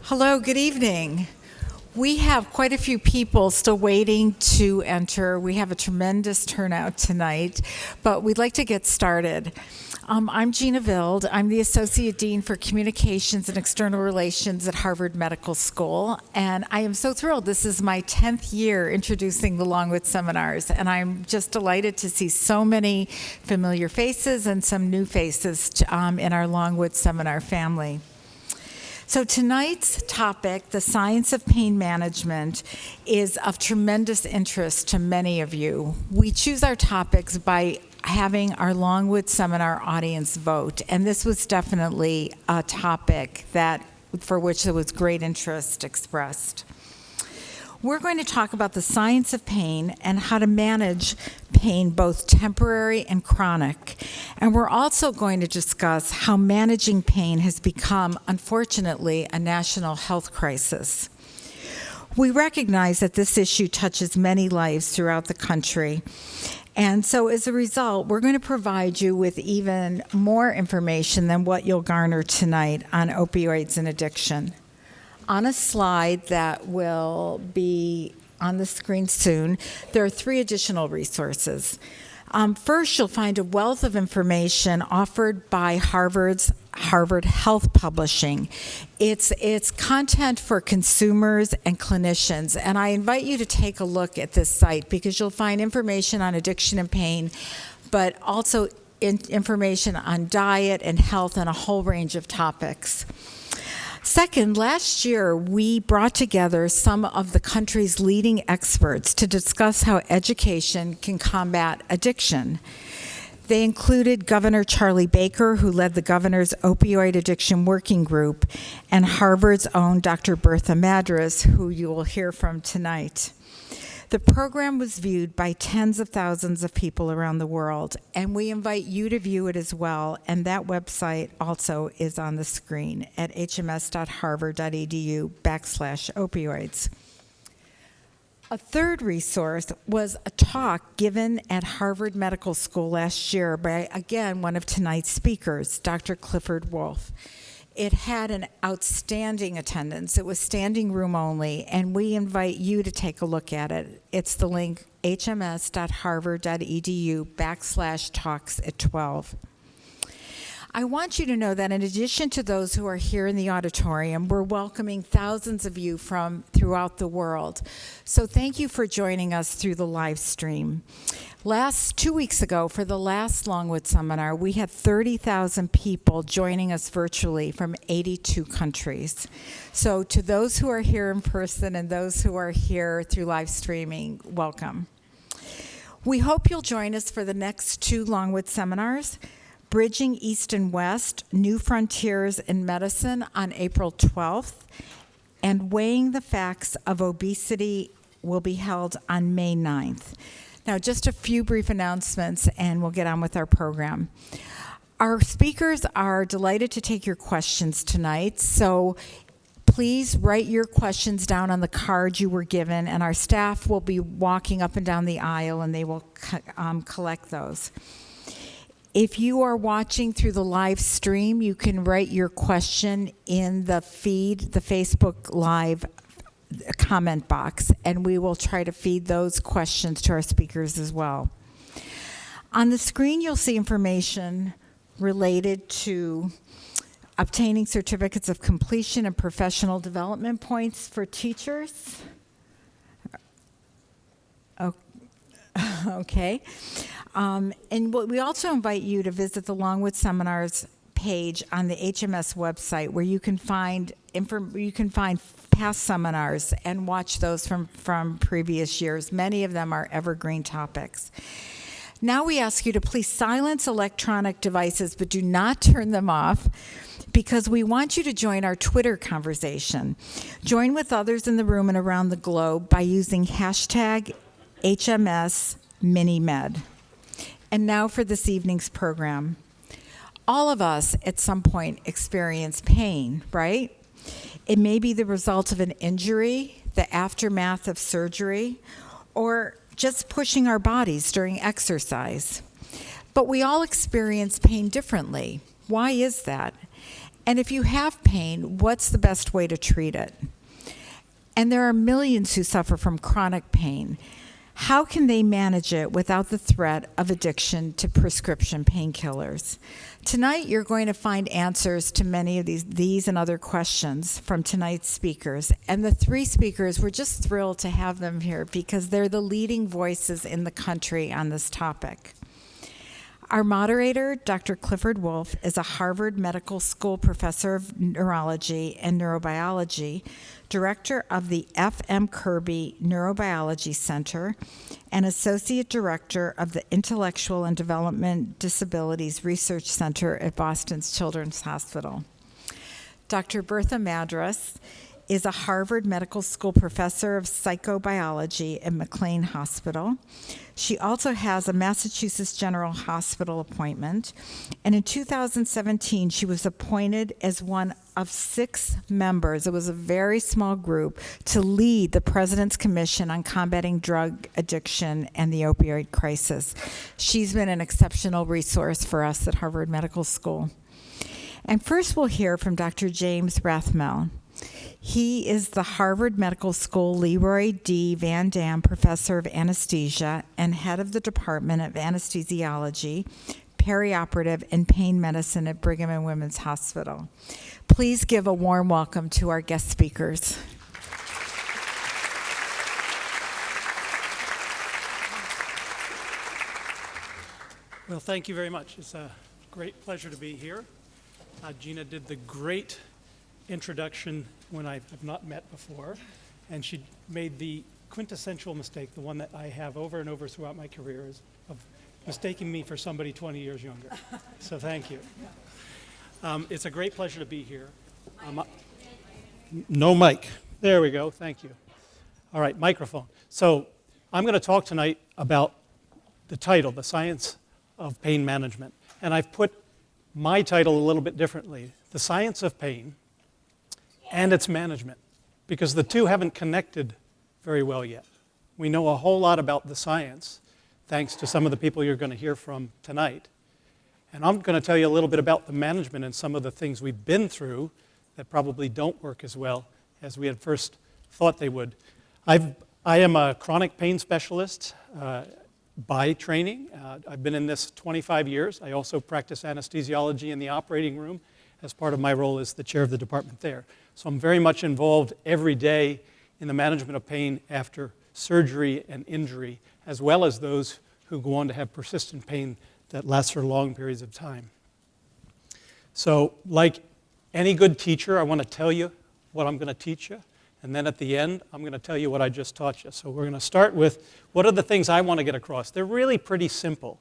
Hello, good evening. We have quite a few people still waiting to enter. We have a tremendous turnout tonight, but we'd like to get started. I'm Gina Vild. I'm the Associate Dean for Communications and External Relations at Harvard Medical School, and I am so thrilled. This is my 10th year introducing the Longwood Seminars, and I'm just delighted to see so many familiar faces and some new faces in our Longwood Seminar family. So tonight's topic, the science of pain management, is of tremendous interest to many of you. We choose our topics by having our Longwood Seminar audience vote, and this was definitely a topic for which there was great interest expressed. We're going to talk about the science of pain and how to manage pain, both temporary and chronic. And we're also going to discuss how managing pain has become, unfortunately, a national health crisis. We recognize that this issue touches many lives throughout the country. And so as a result, we're going to provide you with even more information than what you'll garner tonight on opioids and addiction. On a slide that will be on the screen soon, there are 3 additional resources. First, you'll find a wealth of information offered by Harvard Health Publishing. It's content for consumers and clinicians, and I invite you to take a look at this site because you'll find information on addiction and pain, but also information on diet and health and a whole range of topics. Second, last year we brought together some of the country's leading experts to discuss how education can combat addiction. They included Governor Charlie Baker, who led the governor's opioid addiction working group, and Harvard's own Dr. Bertha Madras, who you will hear from tonight. The program was viewed by tens of thousands of people around the world, and we invite you to view it as well, and that website also is on the screen at hms.harvard.edu/opioids. A third resource was a talk given at Harvard Medical School last year by, again, one of tonight's speakers, Dr. Clifford Wolf. It had an outstanding attendance. It was standing room only, and we invite you to take a look at it. It's the link hms.harvard.edu/talks@12. I want you to know that in addition to those who are here in the auditorium, we're welcoming thousands of you from throughout the world. So thank you for joining us through the live stream. 2 weeks ago, for the last Longwood Seminar, we had 30,000 people joining us virtually from 82 countries. So to those who are here in person and those who are here through live streaming, welcome. We hope you'll join us for the next 2 Longwood Seminars. Bridging East and West, New Frontiers in Medicine on April 12th, and Weighing the Facts of Obesity will be held on May 9th. Now, just a few brief announcements, and we'll get on with our program. Our speakers are delighted to take your questions tonight, so please write your questions down on the card you were given, and our staff will be walking up and down the aisle, and they will collect those. If you are watching through the live stream, you can write your question in the feed, the Facebook Live comment box, and we will try to feed those questions to our speakers as well. On the screen, you'll see information related to obtaining certificates of completion and professional development points for teachers. Okay. And we also invite you to visit the Longwood Seminars page on the HMS website, where you can find past seminars and watch those from previous years. Many of them are evergreen topics. Now we ask you to please silence electronic devices, but do not turn them off, because we want you to join our Twitter conversation. Join with others in the room and around the globe by using hashtag HMSMiniMed. And now for this evening's program. All of us at some point experience pain, right? It may be the result of an injury, the aftermath of surgery, or just pushing our bodies during exercise. But we all experience pain differently. Why is that? And if you have pain, what's the best way to treat it? And there are millions who suffer from chronic pain. How can they manage it without the threat of addiction to prescription painkillers? Tonight, you're going to find answers to many of these and other questions from tonight's speakers. And the three speakers, we're just thrilled to have them here because they're the leading voices in the country on this topic. Our moderator, Dr. Clifford Wolf, is a Harvard Medical School professor of neurology and neurobiology, director of the F.M. Kirby Neurobiology Center, and associate director of the Intellectual and Development Disabilities Research Center at Boston's Children's Hospital. Dr. Bertha Madras is a Harvard Medical School professor of psychobiology at McLean Hospital. She also has a Massachusetts General Hospital appointment, and in 2017, she was appointed as one of 6 members, it was a very small group, to lead the President's Commission on Combating Drug Addiction and the Opioid Crisis. She's been an exceptional resource for us at Harvard Medical School. And first, we'll hear from Dr. James Rathmel. He is the Harvard Medical School Leroy D. Van Dam Professor of Anesthesia and head of the Department of Anesthesiology, Perioperative and Pain Medicine at Brigham and Women's Hospital. Please give a warm welcome to our guest speakers. Well, thank you very much. It's a great pleasure to be here. Gina did the great introduction when I've not met before, and she made the quintessential mistake, the one that I have over and over throughout my career, is of mistaking me for somebody 20 years younger. So thank you. It's a great pleasure to be here. No mic. There we go. Thank you. All right, microphone. So I'm going to talk tonight about the title, The Science of Pain Management. And I've put my title a little bit differently, The Science of Pain and Its Management, because the two haven't connected very well yet. We know a whole lot about the science, thanks to some of the people you're going to hear from tonight. And I'm going to tell you a little bit about the management and some of the things we've been through that probably don't work as well as we had first thought they would. I am a chronic pain specialist by training. I've been in this 25 years. I also practice anesthesiology in the operating room as part of my role as the chair of the department there. So I'm very much involved every day in the management of pain after surgery and injury, as well as those who go on to have persistent pain that lasts for long periods of time. So like any good teacher, I want to tell you what I'm going to teach you, and then at the end, I'm going to tell you what I just taught you. So we're going to start with what are the things I want to get across. They're really pretty simple.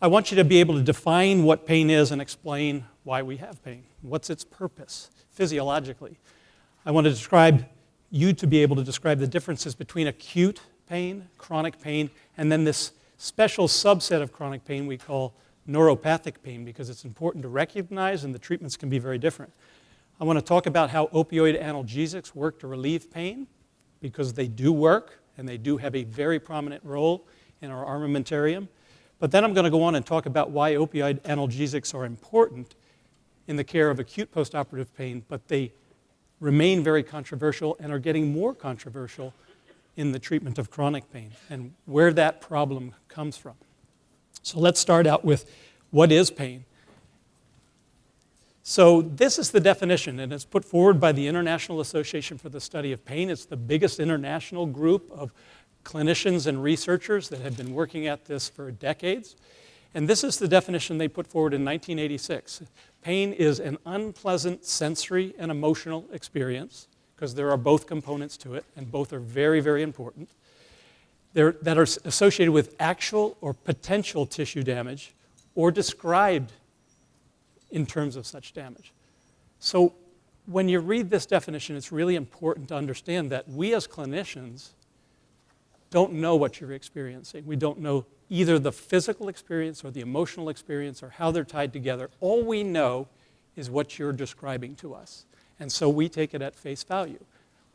I want you to be able to define what pain is and explain why we have pain. What's its purpose physiologically? I want to describe you to be able to describe the differences between acute pain, chronic pain, and then this special subset of chronic pain we call neuropathic pain, because it's important to recognize and the treatments can be very different. I want to talk about how opioid analgesics work to relieve pain, because they do work and they do have a very prominent role in our armamentarium. But then I'm going to go on and talk about why opioid analgesics are important in the care of acute postoperative pain, but they remain very controversial and are getting more controversial in the treatment of chronic pain and where that problem comes from. So let's start out with what is pain. So this is the definition, and it's put forward by the International Association for the Study of Pain. It's the biggest international group of clinicians and researchers that have been working at this for decades. And this is the definition they put forward in 1986. Pain is an unpleasant sensory and emotional experience, because there are both components to it, and both are very, very important, that are associated with actual or potential tissue damage or described in terms of such damage. So when you read this definition, it's really important to understand that we as clinicians don't know what you're experiencing. We don't know either the physical experience or the emotional experience or how they're tied together. All we know is what you're describing to us. And so we take it at face value.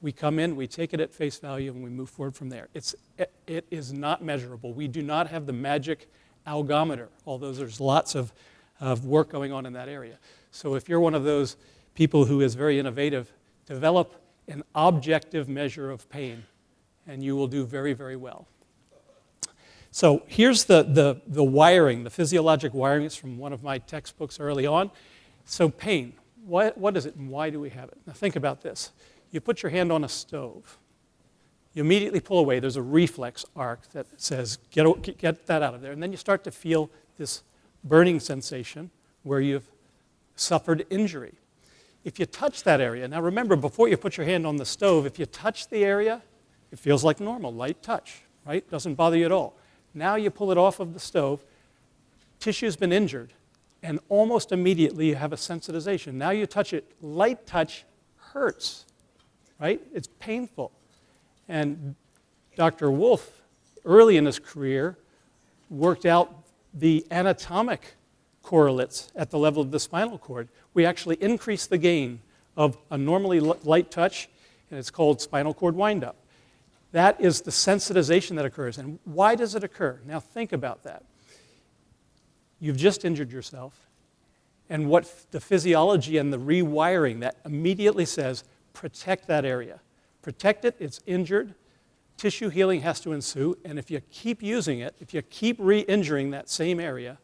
We come in, we take it at face value, and we move forward from there. It is not measurable. We do not have the magic algometer, although there's lots of work going on in that area. So if you're one of those people who is very innovative, develop an objective measure of pain, and you will do very, very well. So here's the wiring, the physiologic wiring. It's from one of my textbooks early on. So pain, what is it and why do we have it? Now think about this. You put your hand on a stove. You immediately pull away. There's a reflex arc that says, get that out of there. And then you start to feel this burning sensation where you've suffered injury. If you touch that area, now remember, before you put your hand on the stove, if you touch the area, it feels like normal, light touch, right? Doesn't bother you at all. Now you pull it off of the stove, tissue's been injured, and almost immediately you have a sensitization. Now you touch it, light touch hurts, right? It's painful. And Dr. Wolf, early in his career, worked out the anatomic correlates at the level of the spinal cord. We actually increase the gain of a normally light touch, and it's called spinal cord windup. That is the sensitization that occurs. And why does it occur? Now think about that. You've just injured yourself, and what the physiology and the rewiring that immediately says, protect that area. Protect it, it's injured, tissue healing has to ensue, and if you keep using it, if you keep re-injuring that same area,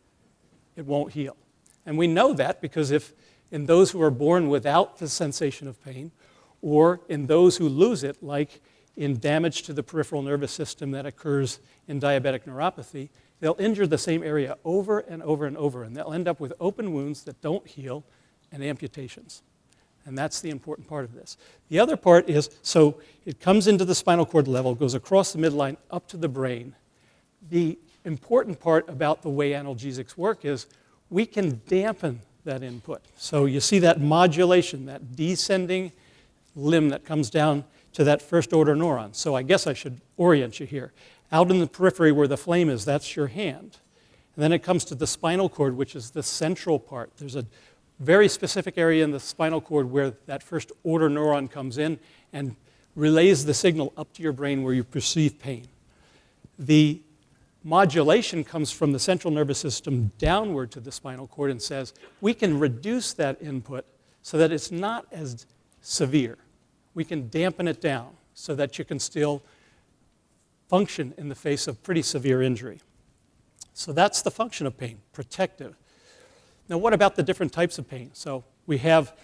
it won't heal. And we know that because if in those who are born without the sensation of pain, or in those who lose it, like in damage to the peripheral nervous system that occurs in diabetic neuropathy, they'll injure the same area over and over and over, and they'll end up with open wounds that don't heal and amputations. And that's the important part of this. The other part is, so it comes into the spinal cord level, goes across the midline up to the brain. The important part about the way analgesics work is we can dampen that input. So you see that modulation, that descending limb that comes down to that first order neuron. So I guess I should orient you here. Out in the periphery where the flame is, that's your hand. And then it comes to the spinal cord, which is the central part. There's a very specific area in the spinal cord where that first order neuron comes in and relays the signal up to your brain where you perceive pain. The modulation comes from the central nervous system downward to the spinal cord and says, we can reduce that input so that it's not as severe. We can dampen it down so that you can still function in the face of pretty severe injury. So that's the function of pain, protective. Now what about the different types of pain? So we have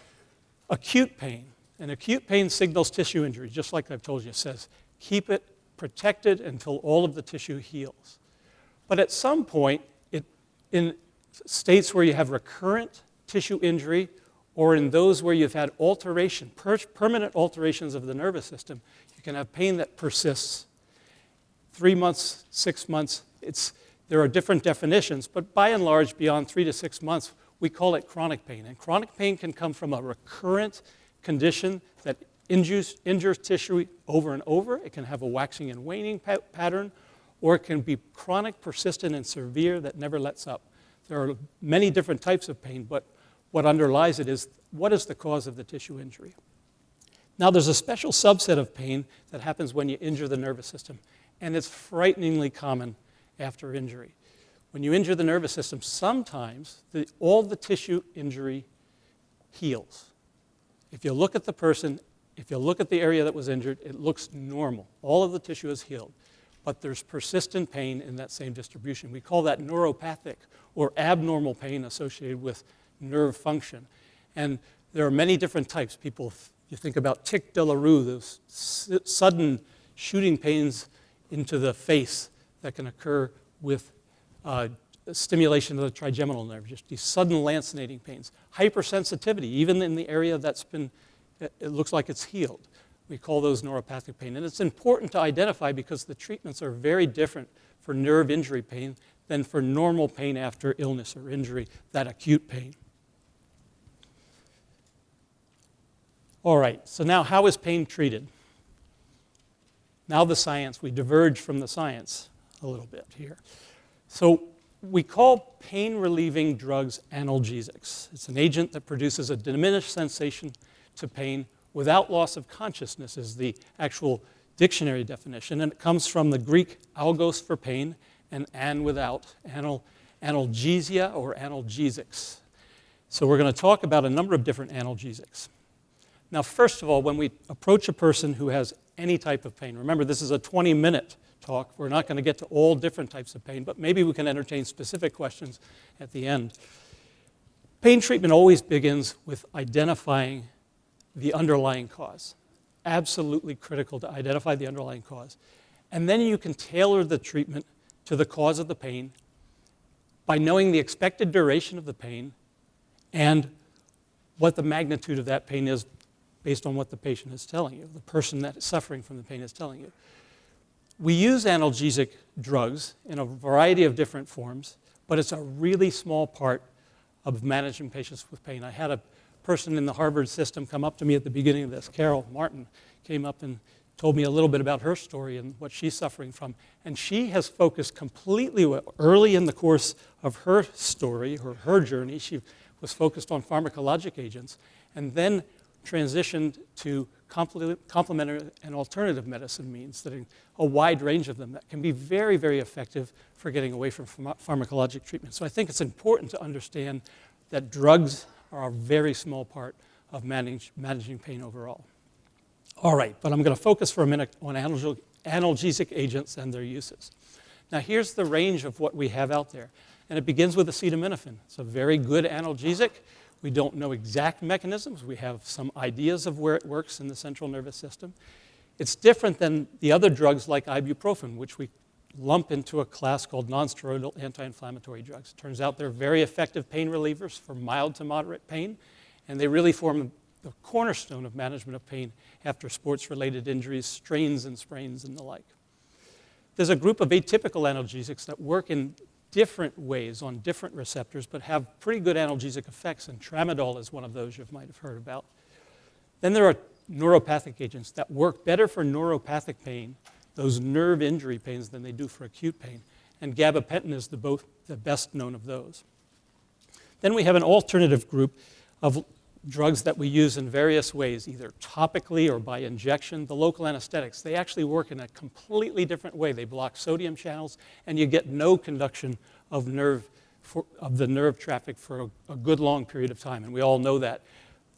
acute pain, and acute pain signals tissue injury, just like I've told you. It says, keep it protected until all of the tissue heals. But at some point, in states where you have recurrent tissue injury, or in those where you've had alteration, permanent alterations of the nervous system, you can have pain that persists. 3 months, 6 months, there are different definitions, but by and large, beyond 3 to 6 months, we call it chronic pain. And chronic pain can come from a recurrent condition that injures tissue over and over. It can have a waxing and waning pattern, or it can be chronic, persistent, and severe that never lets up. There are many different types of pain, but what underlies it is, what is the cause of the tissue injury? Now, there's a special subset of pain that happens when you injure the nervous system, and it's frighteningly common after injury. When you injure the nervous system, sometimes all the tissue injury heals. If you look at the person, if you look at the area that was injured, it looks normal. All of the tissue is healed. But there's persistent pain in that same distribution. We call that neuropathic or abnormal pain associated with nerve function. And there are many different types. You think about tic douloureux, those sudden shooting pains into the face that can occur with stimulation of the trigeminal nerve, just these sudden lancinating pains. Hypersensitivity, even in the area that's been, it looks like it's healed. We call those neuropathic pain. And it's important to identify because the treatments are very different for nerve injury pain than for normal pain after illness or injury, that acute pain. All right, so now how is pain treated? Now the science, we diverge from the science a little bit here. So we call pain-relieving drugs analgesics. It's an agent that produces a diminished sensation to pain without loss of consciousness is the actual dictionary definition, and it comes from the Greek algos for pain and an without, analgesia or analgesics. So we're going to talk about a number of different analgesics. Now, first of all, when we approach a person who has any type of pain, remember this is a 20-minute talk. We're not going to get to all different types of pain, but maybe we can entertain specific questions at the end. Pain treatment always begins with identifying the underlying cause. Absolutely critical to identify the underlying cause. And then you can tailor the treatment to the cause of the pain by knowing the expected duration of the pain and what the magnitude of that pain is based on what the patient is telling you, the person that is suffering from the pain is telling you. We use analgesic drugs in a variety of different forms, but it's a really small part of managing patients with pain. I had a person in the Harvard system come up to me at the beginning of this. Carol Martin came up and told me a little bit about her story and what she's suffering from. And she has focused completely, early in the course of her story, or her journey, she was focused on pharmacologic agents, and then transitioned to complementary and alternative medicine means, that a wide range of them that can be very, very effective for getting away from pharmacologic treatment. So I think it's important to understand that drugs are a very small part of managing pain overall. All right, but I'm going to focus for a minute on analgesic agents and their uses. Now here's the range of what we have out there. And it begins with acetaminophen. It's a very good analgesic. We don't know exact mechanisms. We have some ideas of where it works in the central nervous system. It's different than the other drugs like ibuprofen, which we lump into a class called nonsteroidal anti-inflammatory drugs. It turns out they're very effective pain relievers for mild to moderate pain, and they really form the cornerstone of management of pain after sports-related injuries, strains and sprains and the like. There's a group of atypical analgesics that work in different ways on different receptors, but have pretty good analgesic effects, and tramadol is one of those you might have heard about. Then there are neuropathic agents that work better for neuropathic pain, those nerve injury pains, than they do for acute pain, and gabapentin is the best known of those. Then we have an alternative group of drugs that we use in various ways, either topically or by injection. The local anesthetics, they actually work in a completely different way. They block sodium channels, and you get no conduction of the nerve traffic for a good long period of time, and we all know that.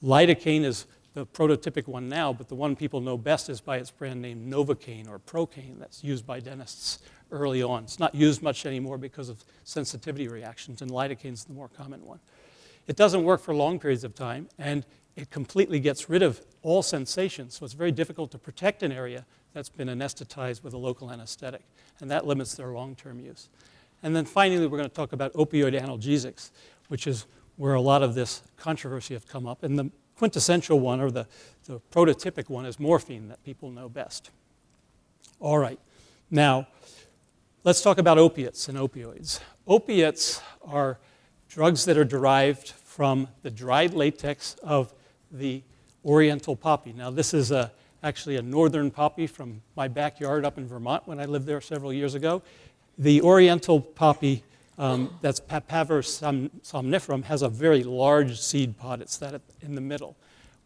Lidocaine is the prototypic one now, but the one people know best is by its brand name Novocaine or Procaine, that's used by dentists early on. It's not used much anymore because of sensitivity reactions, and lidocaine is the more common one. It doesn't work for long periods of time, and it completely gets rid of all sensation, so it's very difficult to protect an area that's been anesthetized with a local anesthetic, and that limits their long-term use. And then finally, we're going to talk about opioid analgesics, which is where a lot of this controversy have come up, and the quintessential one, or the prototypic one, is morphine that people know best. All right, now let's talk about opiates and opioids. Opiates are drugs that are derived from the dried latex of the oriental poppy. Now this is actually a northern poppy from my backyard up in Vermont when I lived there several years ago. The oriental poppy, that's Papaver somniferum, has a very large seed pod. It's that in the middle.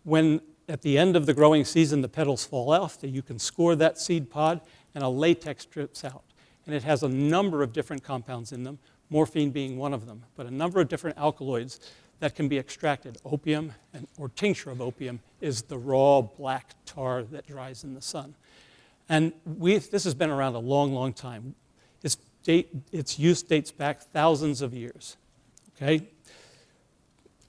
When at the end of the growing season the petals fall off, you can score that seed pod and a latex drips out. And it has a number of different compounds in them, morphine being one of them, but a number of different alkaloids that can be extracted. Opium or tincture of opium is the raw black tar that dries in the sun. And this has been around a long, long time. Its use dates back thousands of years. Okay?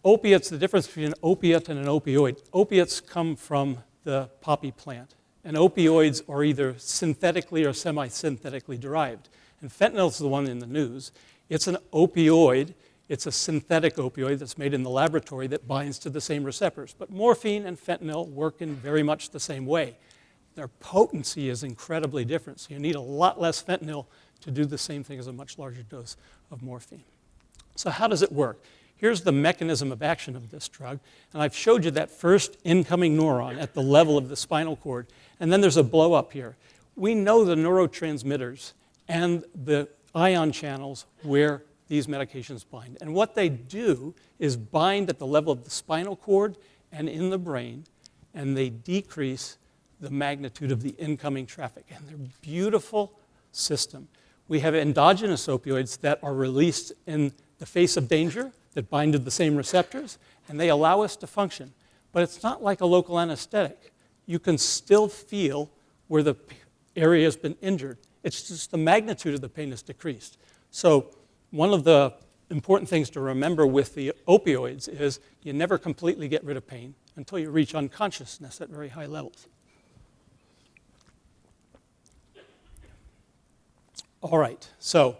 Opiates, the difference between an opiate and an opioid. Opiates come from the poppy plant, and opioids are either synthetically or semi-synthetically derived. And fentanyl is the one in the news. It's an opioid. It's a synthetic opioid that's made in the laboratory that binds to the same receptors. But morphine and fentanyl work in very much the same way. Their potency is incredibly different, so you need a lot less fentanyl to do the same thing as a much larger dose of morphine. So how does it work? Here's the mechanism of action of this drug, and I've showed you that first incoming neuron at the level of the spinal cord, and then there's a blow up here. We know the neurotransmitters and the ion channels where these medications bind, and what they do is bind at the level of the spinal cord and in the brain, and they decrease the magnitude of the incoming traffic, and they're a beautiful system. We have endogenous opioids that are released in the face of danger. that bind to the same receptors, and they allow us to function. But it's not like a local anesthetic. You can still feel where the area has been injured. It's just the magnitude of the pain is decreased. So one of the important things to remember with the opioids is you never completely get rid of pain until you reach unconsciousness at very high levels. All right, so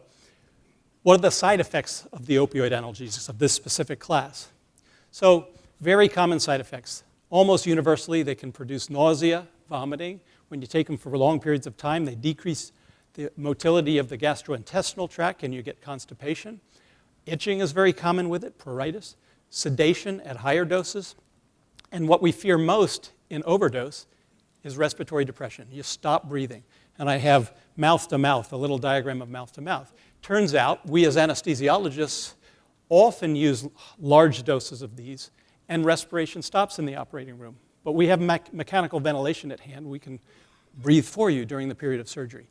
what are the side effects of the opioid analgesics of this specific class? So very common side effects. Almost universally, they can produce nausea, vomiting. When you take them for long periods of time, they decrease the motility of the gastrointestinal tract and you get constipation. Itching is very common with it, pruritus. Sedation at higher doses. And what we fear most in overdose is respiratory depression. You stop breathing. And I have mouth to mouth, a little diagram of mouth to mouth. Turns out we as anesthesiologists often use large doses of these, and respiration stops in the operating room. But we have mechanical ventilation at hand. We can breathe for you during the period of surgery.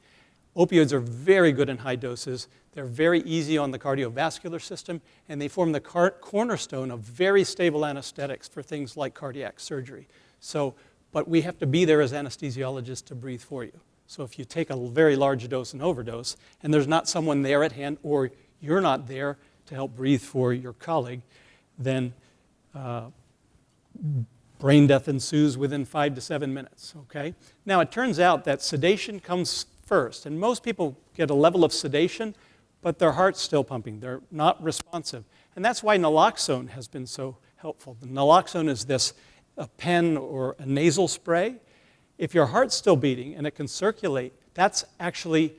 Opioids are very good in high doses. They're very easy on the cardiovascular system, and they form the cornerstone of very stable anesthetics for things like cardiac surgery. But we have to be there as anesthesiologists to breathe for you. So if you take a very large dose and overdose, and there's not someone there at hand, or you're not there to help breathe for your colleague, then brain death ensues within 5 to 7 minutes, okay? Now, it turns out that sedation comes first, and most people get a level of sedation, but their heart's still pumping. They're not responsive. And that's why naloxone has been so helpful. The naloxone is a pen or a nasal spray. If your heart's still beating and it can circulate, that's actually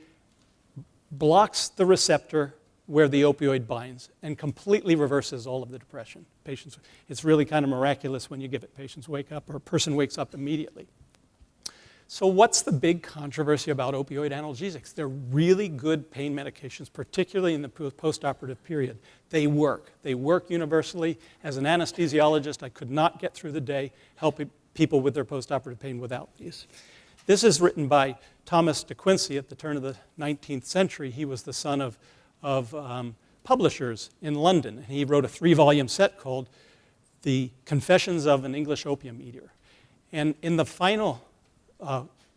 blocks the receptor where the opioid binds and completely reverses all of the depression. Patients, it's really kind of miraculous when you give it. Patients wake up, or a person wakes up immediately. So what's the big controversy about opioid analgesics? They're really good pain medications, particularly in the postoperative period. They work. They work universally. As an anesthesiologist, I could not get through the day helping people with their postoperative pain without these. This is written by Thomas de Quincey at the turn of the 19th century. He was the son of publishers in London, and he wrote a 3-volume set called The Confessions of an English Opium Eater. And in the final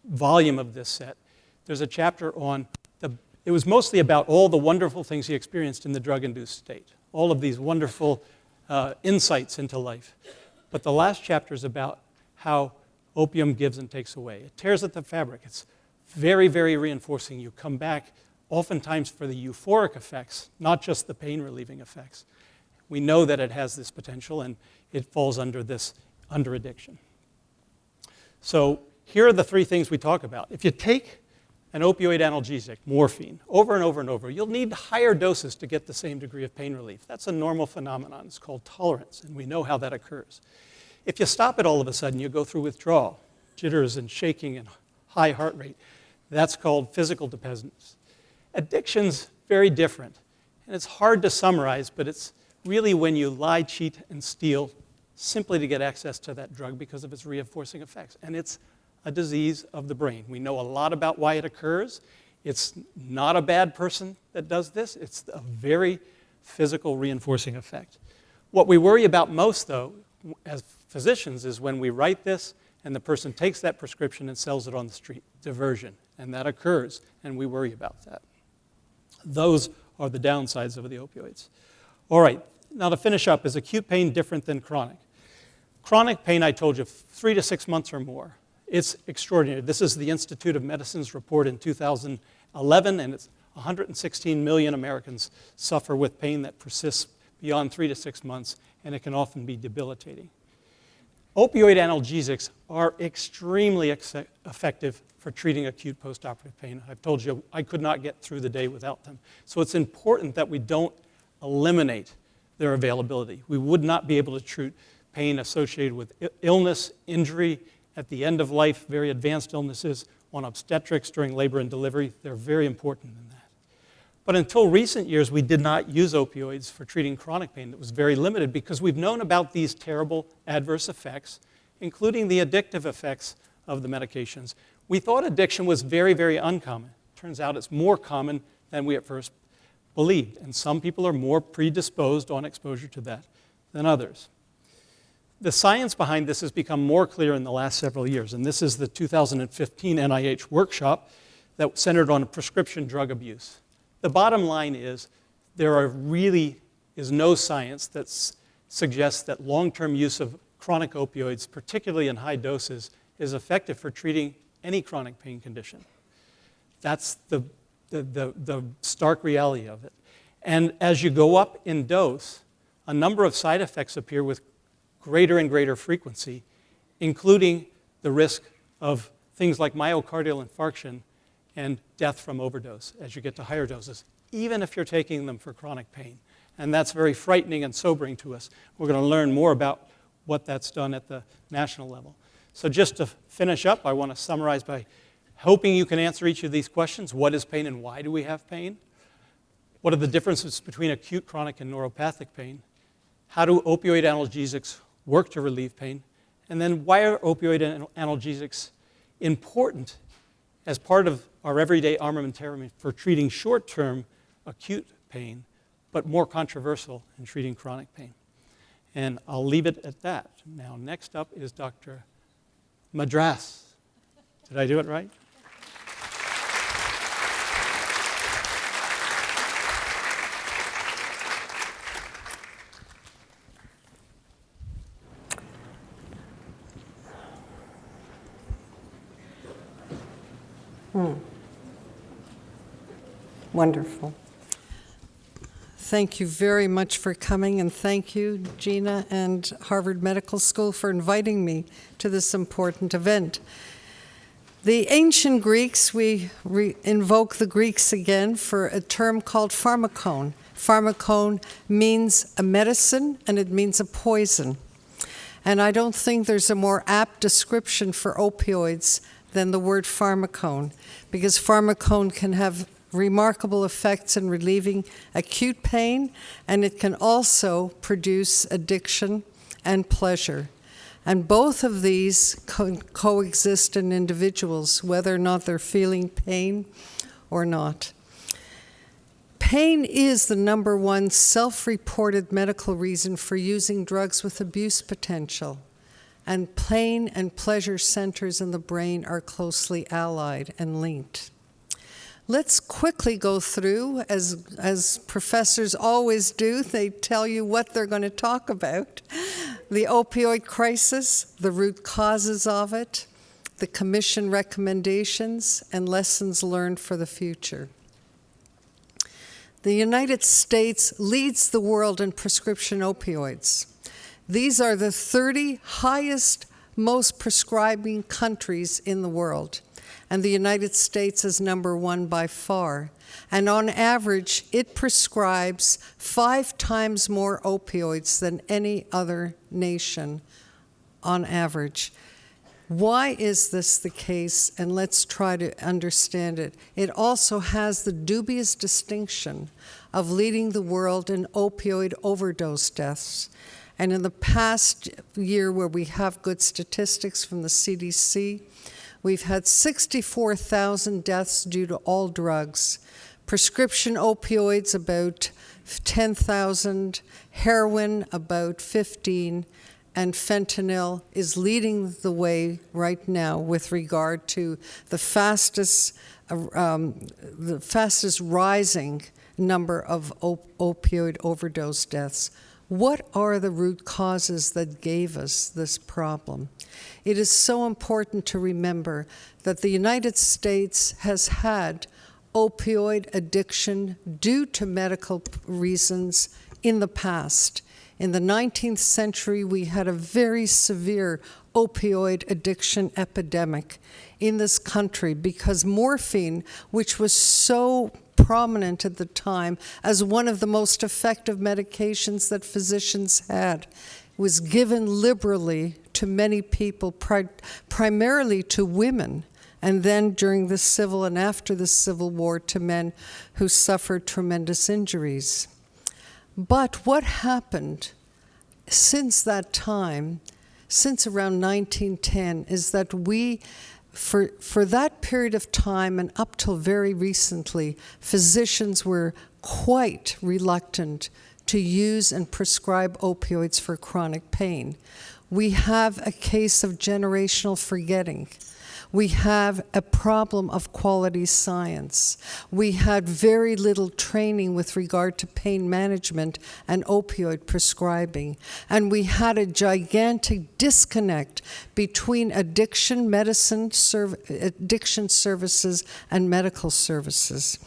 volume of this set, there's a chapter on it was mostly about all the wonderful things he experienced in the drug-induced state, all of these wonderful insights into life. But the last chapter is about how opium gives and takes away. It tears at the fabric. It's very, very reinforcing. You come back oftentimes for the euphoric effects, not just the pain-relieving effects. We know that it has this potential, and it falls under addiction. So here are the 3 things we talk about. If you take an opioid analgesic, morphine, over and over and over, you'll need higher doses to get the same degree of pain relief. That's a normal phenomenon. It's called tolerance, and we know how that occurs. If you stop it all of a sudden, you go through withdrawal, jitters and shaking and high heart rate. That's called physical dependence. Addiction's very different, and it's hard to summarize, but it's really when you lie, cheat, and steal simply to get access to that drug because of its reinforcing effects. And it's a disease of the brain. We know a lot about why it occurs. It's not a bad person that does this. It's a very physical reinforcing effect. What we worry about most, though, as physicians, is when we write this and the person takes that prescription and sells it on the street. Diversion. And that occurs, and we worry about that. Those are the downsides of the opioids. All right, now to finish up, is acute pain different than chronic? Chronic pain, I told you, 3 to 6 months or more. It's extraordinary. This is the Institute of Medicine's report in 2011, and it's 116 million Americans suffer with pain that persists beyond 3 to 6 months, and it can often be debilitating. Opioid analgesics are extremely effective for treating acute postoperative pain. I've told you I could not get through the day without them. So it's important that we don't eliminate their availability. We would not be able to treat pain associated with illness, injury, at the end of life, very advanced illnesses, on obstetrics during labor and delivery. They're very important in that. But until recent years, we did not use opioids for treating chronic pain. It was very limited because we've known about these terrible adverse effects, including the addictive effects of the medications. We thought addiction was very, very uncommon. Turns out it's more common than we at first believed. And some people are more predisposed on exposure to that than others. The science behind this has become more clear in the last several years, and this is the 2015 NIH workshop that centered on prescription drug abuse. The bottom line is there really is no science that suggests that long-term use of chronic opioids, particularly in high doses, is effective for treating any chronic pain condition. That's the stark reality of it. And as you go up in dose, a number of side effects appear with greater and greater frequency, including the risk of things like myocardial infarction and death from overdose as you get to higher doses, even if you're taking them for chronic pain. And that's very frightening and sobering to us. We're going to learn more about what that's done at the national level. So just to finish up, I want to summarize by hoping you can answer each of these questions. What is pain and why do we have pain? What are the differences between acute, chronic, and neuropathic pain? How do opioid analgesics work to relieve pain? And then why are opioid analgesics important as part of our everyday armamentarium for treating short-term acute pain, but more controversial in treating chronic pain? And I'll leave it at that. Now, next up is Dr. Madras. Did I do it right? Wonderful. Thank you very much for coming, and thank you, Gina and Harvard Medical School, for inviting me to this important event. The ancient Greeks, we invoke the Greeks again for a term called pharmakon. Pharmakon means a medicine, and it means a poison. And I don't think there's a more apt description for opioids than the word pharmakon, because pharmakon can have remarkable effects in relieving acute pain, and it can also produce addiction and pleasure. And both of these coexist in individuals, whether or not they're feeling pain or not. Pain is the number one self-reported medical reason for using drugs with abuse potential. And pain and pleasure centers in the brain are closely allied and linked. Let's quickly go through, as professors always do, they tell you what they're going to talk about. The opioid crisis, the root causes of it, the commission recommendations, and lessons learned for the future. The United States leads the world in prescription opioids. These are the 30 highest, most prescribing countries in the world. And the United States is number one by far. And on average, it prescribes 5 times more opioids than any other nation on average. Why is this the case? And let's try to understand it. It also has the dubious distinction of leading the world in opioid overdose deaths. And in the past year, where we have good statistics from the CDC, we've had 64,000 deaths due to all drugs. Prescription opioids, about 10,000, heroin, about 15, and fentanyl is leading the way right now with regard to the fastest rising number of opioid overdose deaths. What are the root causes that gave us this problem? It is so important to remember that the United States has had opioid addiction due to medical reasons in the past. In the 19th century, we had a very severe opioid addiction epidemic in this country because morphine, which was so prominent at the time as one of the most effective medications that physicians had, was given liberally to many people, primarily to women, and then during the Civil and after the Civil War to men who suffered tremendous injuries. But what happened since that time, since around 1910, is that we For that period of time and up till very recently, physicians were quite reluctant to use and prescribe opioids for chronic pain. We have a case of generational forgetting. We have a problem of quality science. We had very little training with regard to pain management and opioid prescribing. And we had a gigantic disconnect between addiction services and medical services,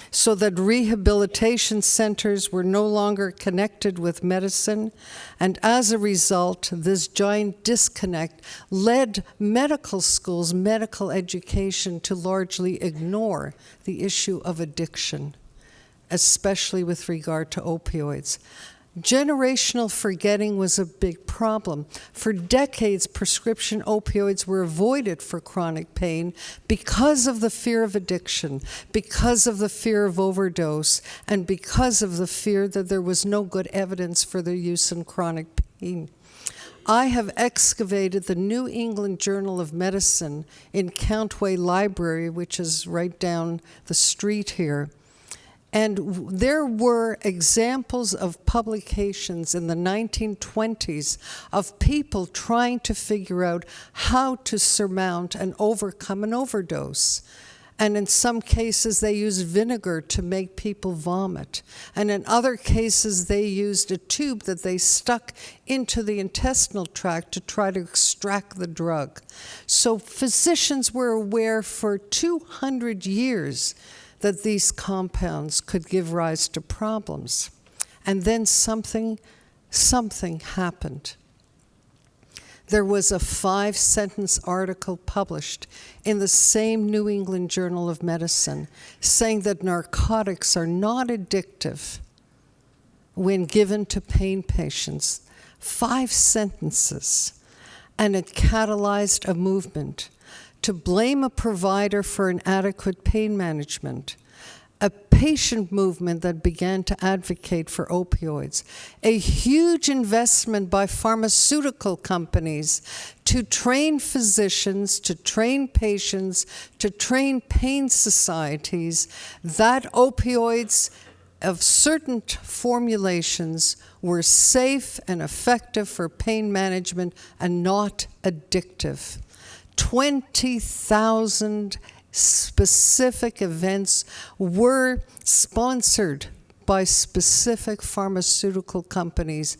so that rehabilitation centers were no longer connected with medicine. And as a result, this giant disconnect led medical schools, medical education, to largely ignore the issue of addiction, especially with regard to opioids. Generational forgetting was a big problem. For decades, prescription opioids were avoided for chronic pain because of the fear of addiction, because of the fear of overdose, and because of the fear that there was no good evidence for their use in chronic pain. I have excavated the New England Journal of Medicine in Countway Library, which is right down the street here. And there were examples of publications in the 1920s of people trying to figure out how to surmount and overcome an overdose. And in some cases, they used vinegar to make people vomit. And in other cases, they used a tube that they stuck into the intestinal tract to try to extract the drug. So physicians were aware for 200 years that these compounds could give rise to problems. And then something happened. There was a 5-sentence article published in the same New England Journal of Medicine saying that narcotics are not addictive when given to pain patients. 5 sentences. And it catalyzed a movement to blame a provider for inadequate pain management, a patient movement that began to advocate for opioids, a huge investment by pharmaceutical companies to train physicians, to train patients, to train pain societies that opioids of certain formulations were safe and effective for pain management and not addictive. 20,000 specific events were sponsored by specific pharmaceutical companies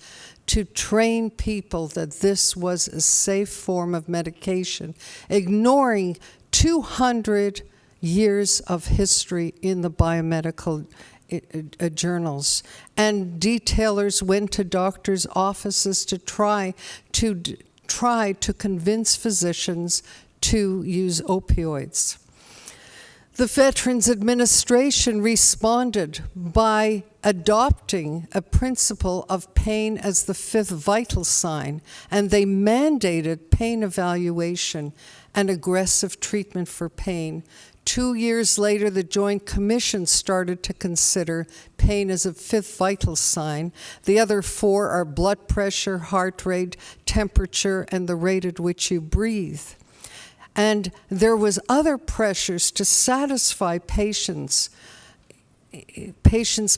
to train people that this was a safe form of medication, ignoring 200 years of history in the biomedical journals. And detailers went to doctors' offices to try to convince physicians to use opioids. The Veterans Administration responded by adopting a principle of pain as the 5th vital sign, and they mandated pain evaluation and aggressive treatment for pain. 2 years later, the Joint Commission started to consider pain as a 5th vital sign. The other 4 are blood pressure, heart rate, temperature, and the rate at which you breathe. And there was other pressures to satisfy patients'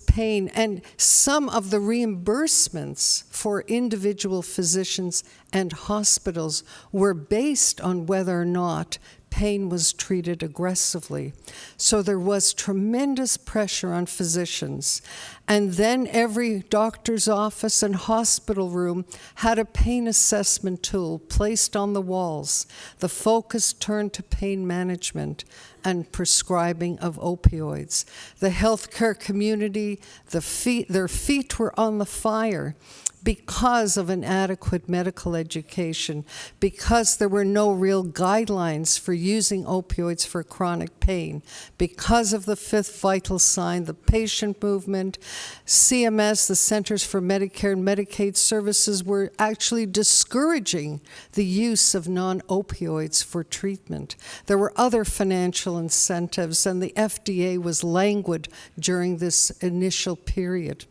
pain, and some of the reimbursements for individual physicians and hospitals were based on whether or not pain was treated aggressively. So there was tremendous pressure on physicians. And then every doctor's office and hospital room had a pain assessment tool placed on the walls. The focus turned to pain management and prescribing of opioids. The healthcare community, their feet were on the fire because of inadequate medical education, because there were no real guidelines for using opioids for chronic pain, because of the 5th vital sign, the patient movement. CMS, the Centers for Medicare and Medicaid Services, were actually discouraging the use of non-opioids for treatment. There were other financial incentives, and the FDA was languid during this initial period.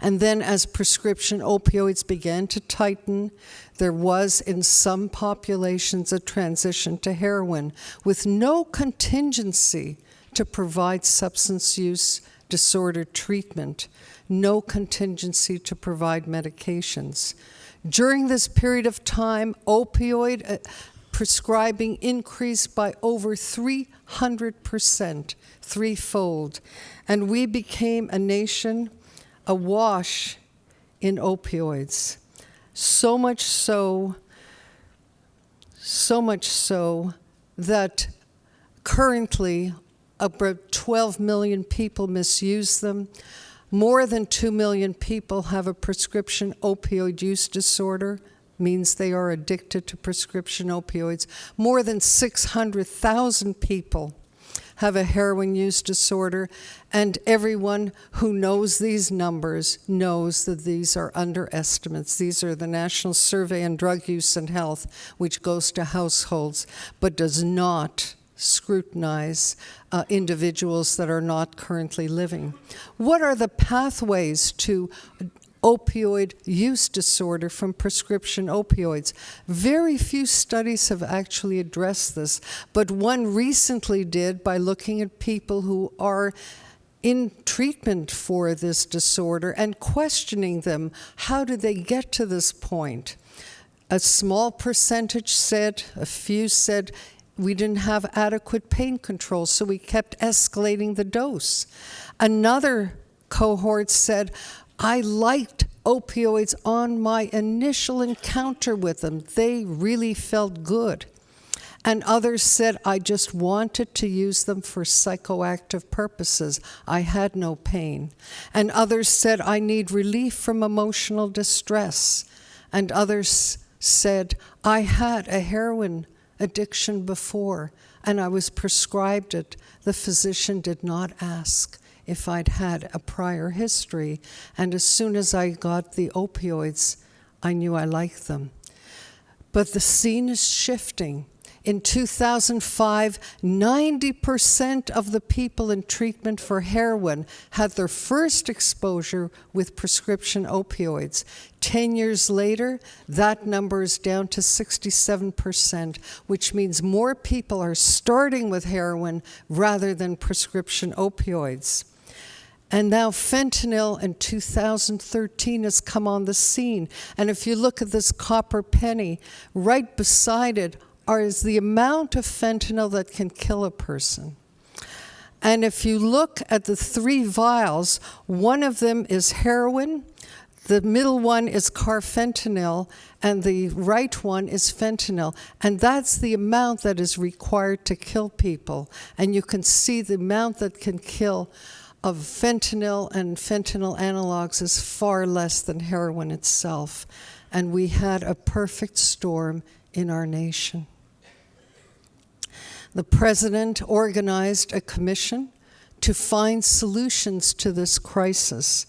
And then as prescription opioids began to tighten, there was in some populations a transition to heroin with no contingency to provide substance use disorder treatment, no contingency to provide medications. During this period of time, opioid prescribing increased by over 300%, threefold, and we became a nation awash in opioids. So much so that currently about 12 million people misuse them. More than 2 million people have a prescription opioid use disorder, means they are addicted to prescription opioids. More than 600,000 people have a heroin use disorder, and everyone who knows these numbers knows that these are underestimates. These are the National Survey on Drug Use and Health, which goes to households, but does not scrutinize individuals that are not currently living. What are the pathways to opioid use disorder from prescription opioids? Very few studies have actually addressed this, but one recently did by looking at people who are in treatment for this disorder and questioning them. How did they get to this point? A small percentage said, a few said, we didn't have adequate pain control, so we kept escalating the dose. Another cohort said, I liked opioids on my initial encounter with them. They really felt good. And others said, I just wanted to use them for psychoactive purposes. I had no pain. And others said, I need relief from emotional distress. And others said, I had a heroin addiction before, and I was prescribed it. The physician did not ask if I'd had a prior history, and as soon as I got the opioids, I knew I liked them. But the scene is shifting. In 2005, 90% of the people in treatment for heroin had their first exposure with prescription opioids. 10 years later, that number is down to 67%, which means more people are starting with heroin rather than prescription opioids. And now fentanyl in 2013 has come on the scene. And if you look at this copper penny, right beside it is the amount of fentanyl that can kill a person. And if you look at the 3 vials, one of them is heroin, the middle one is carfentanil, and the right one is fentanyl. And that's the amount that is required to kill people. And you can see the amount that can kill of fentanyl and fentanyl analogs is far less than heroin itself. And we had a perfect storm in our nation. The president organized a commission to find solutions to this crisis.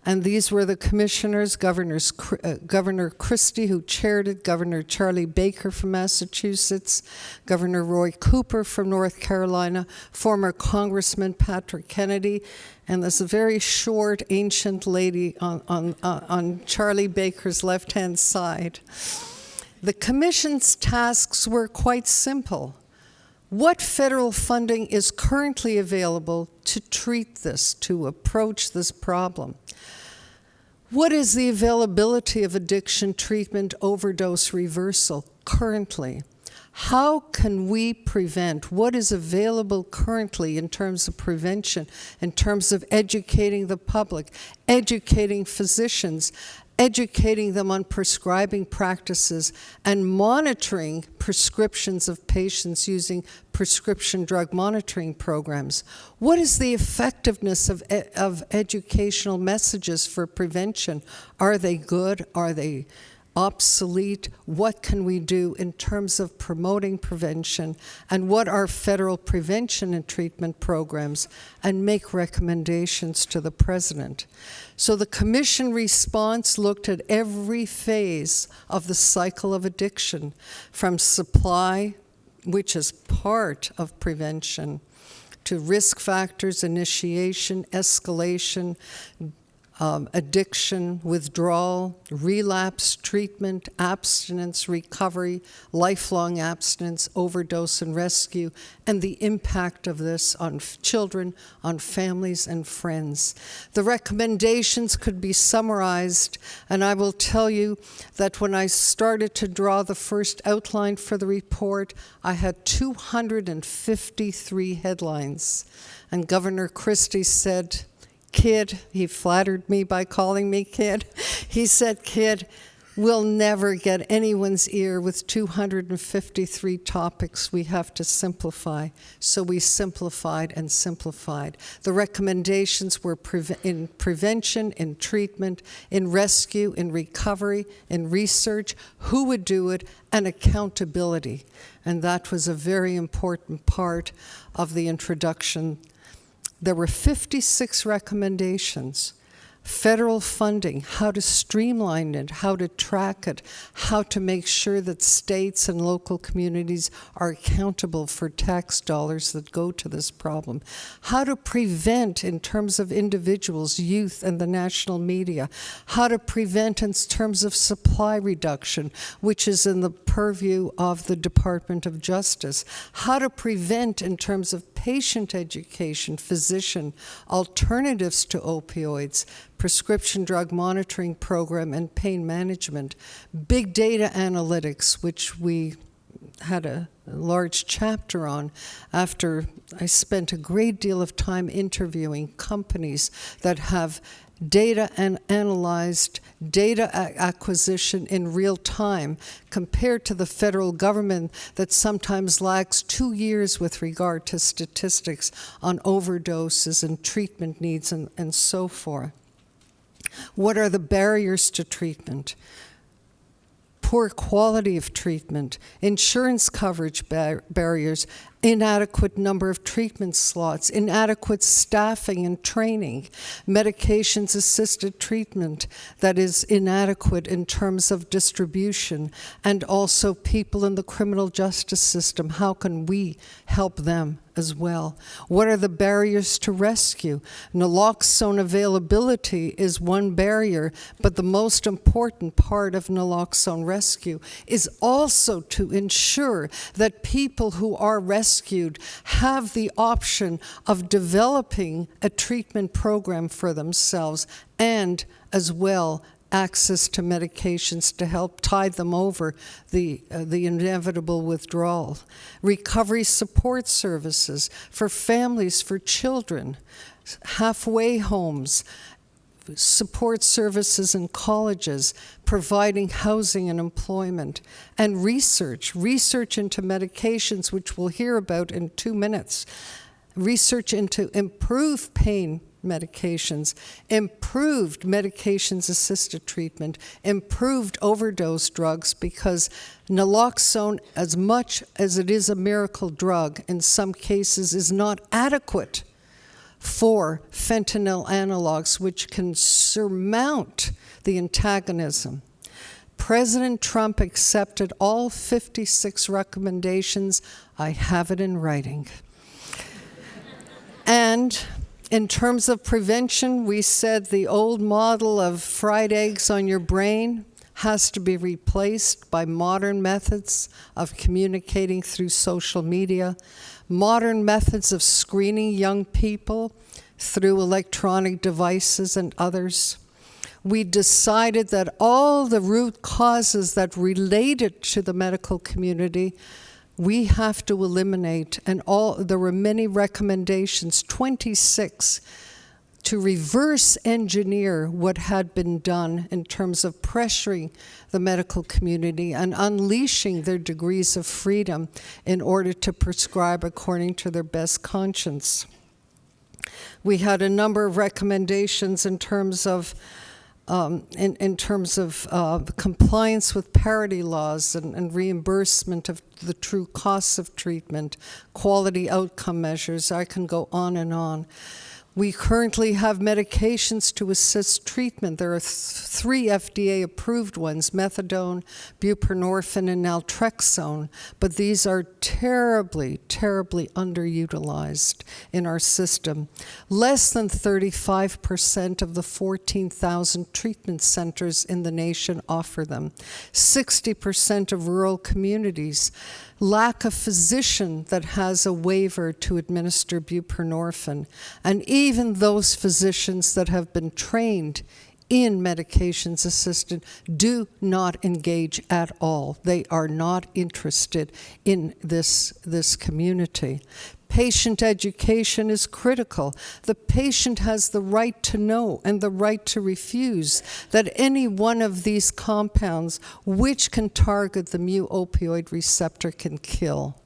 And these were the commissioners, Governor Christie, who chaired it, Governor Charlie Baker from Massachusetts, Governor Roy Cooper from North Carolina, former Congressman Patrick Kennedy, and there's a very short, ancient lady on Charlie Baker's left-hand side. The commission's tasks were quite simple. What federal funding is currently available to treat this, to approach this problem? What is the availability of addiction treatment, overdose reversal currently? How can we prevent? What is available currently in terms of prevention, in terms of educating the public, educating physicians, educating them on prescribing practices, and monitoring prescriptions of patients using prescription drug monitoring programs? What is the effectiveness of educational messages for prevention? Are they good? Are they obsolete? What can we do in terms of promoting prevention? And what are federal prevention and treatment programs? And make recommendations to the president. So the commission response looked at every phase of the cycle of addiction, from supply, which is part of prevention, to risk factors, initiation, escalation, addiction, withdrawal, relapse, treatment, abstinence, recovery, lifelong abstinence, overdose and rescue, and the impact of this on children, on families and friends. The recommendations could be summarized, and I will tell you that when I started to draw the first outline for the report, I had 253 headlines. And Governor Christie said, "Kid," he flattered me by calling me kid. He said, "Kid, we'll never get anyone's ear with 253 topics. We have to simplify." So we simplified and simplified. The recommendations were in prevention, in treatment, in rescue, in recovery, in research, who would do it, and accountability. And that was a very important part of the introduction. There were 56 recommendations. Federal funding, how to streamline it, how to track it, how to make sure that states and local communities are accountable for tax dollars that go to this problem, how to prevent in terms of individuals, youth, and the national media, how to prevent in terms of supply reduction, which is in the purview of the Department of Justice, how to prevent in terms of patient education, physician, alternatives to opioids, prescription drug monitoring program, and pain management, big data analytics, which we had a large chapter on after I spent a great deal of time interviewing companies that have data and analyzed data acquisition in real time compared to the federal government that sometimes lacks 2 years with regard to statistics on overdoses and treatment needs and so forth. What are the barriers to treatment? Poor quality of treatment, insurance coverage barriers, inadequate number of treatment slots, inadequate staffing and training, medications-assisted treatment that is inadequate in terms of distribution, and also people in the criminal justice system. How can we help them as well? What are the barriers to rescue? Naloxone availability is one barrier, but the most important part of naloxone rescue is also to ensure that people who are rescued have the option of developing a treatment program for themselves and as well access to medications to help tide them over the inevitable withdrawal. Recovery support services for families, for children, halfway homes, support services in colleges, providing housing and employment, and research into medications, which we'll hear about in 2 minutes. Research into improved pain medications, improved medications-assisted treatment, improved overdose drugs, because naloxone, as much as it is a miracle drug, in some cases is not adequate for fentanyl analogs, which can surmount the antagonism. President Trump accepted all 56 recommendations. I have it in writing. And in terms of prevention, we said the old model of fried eggs on your brain has to be replaced by modern methods of communicating through social media, modern methods of screening young people through electronic devices and others. We decided that all the root causes that related to the medical community we have to eliminate, and there were many recommendations, 26, to reverse engineer what had been done in terms of pressuring the medical community and unleashing their degrees of freedom in order to prescribe according to their best conscience. We had a number of recommendations in terms of compliance with parity laws and reimbursement of the true costs of treatment, quality outcome measures. I can go on and on. We currently have medications to assist treatment. There are 3 FDA-approved ones, methadone, buprenorphine, and naltrexone, but these are terribly, terribly underutilized in our system. Less than 35% of the 14,000 treatment centers in the nation offer them. 60% of rural communities lack a physician that has a waiver to administer buprenorphine. And even those physicians that have been trained in medications assisted do not engage at all. They are not interested in this community. Patient education is critical. The patient has the right to know and the right to refuse that any one of these compounds which can target the mu opioid receptor can kill.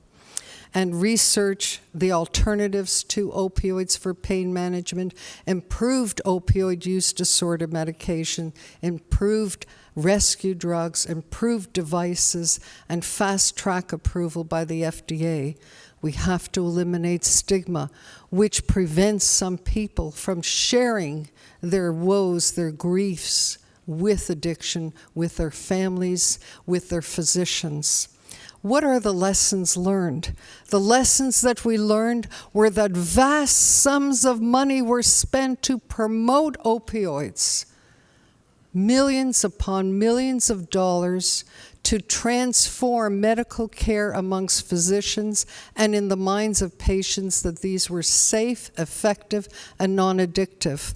And research the alternatives to opioids for pain management, improved opioid use disorder medication, improved rescue drugs, improved devices, and fast-track approval by the FDA. We have to eliminate stigma, which prevents some people from sharing their woes, their griefs with addiction, with their families, with their physicians. What are the lessons learned? The lessons that we learned were that vast sums of money were spent to promote opioids. Millions upon millions of dollars to transform medical care amongst physicians and in the minds of patients that these were safe, effective, and non-addictive.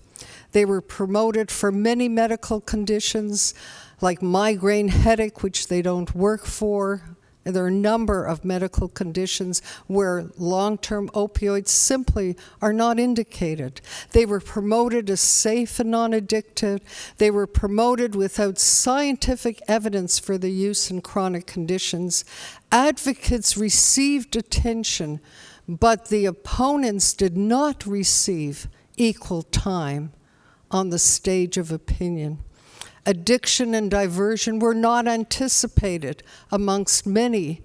They were promoted for many medical conditions like migraine headache, which they don't work for. There are a number of medical conditions where long-term opioids simply are not indicated. They were promoted as safe and non-addictive. They were promoted without scientific evidence for the use in chronic conditions. Advocates received attention, but the opponents did not receive equal time on the stage of opinion. Addiction and diversion were not anticipated amongst many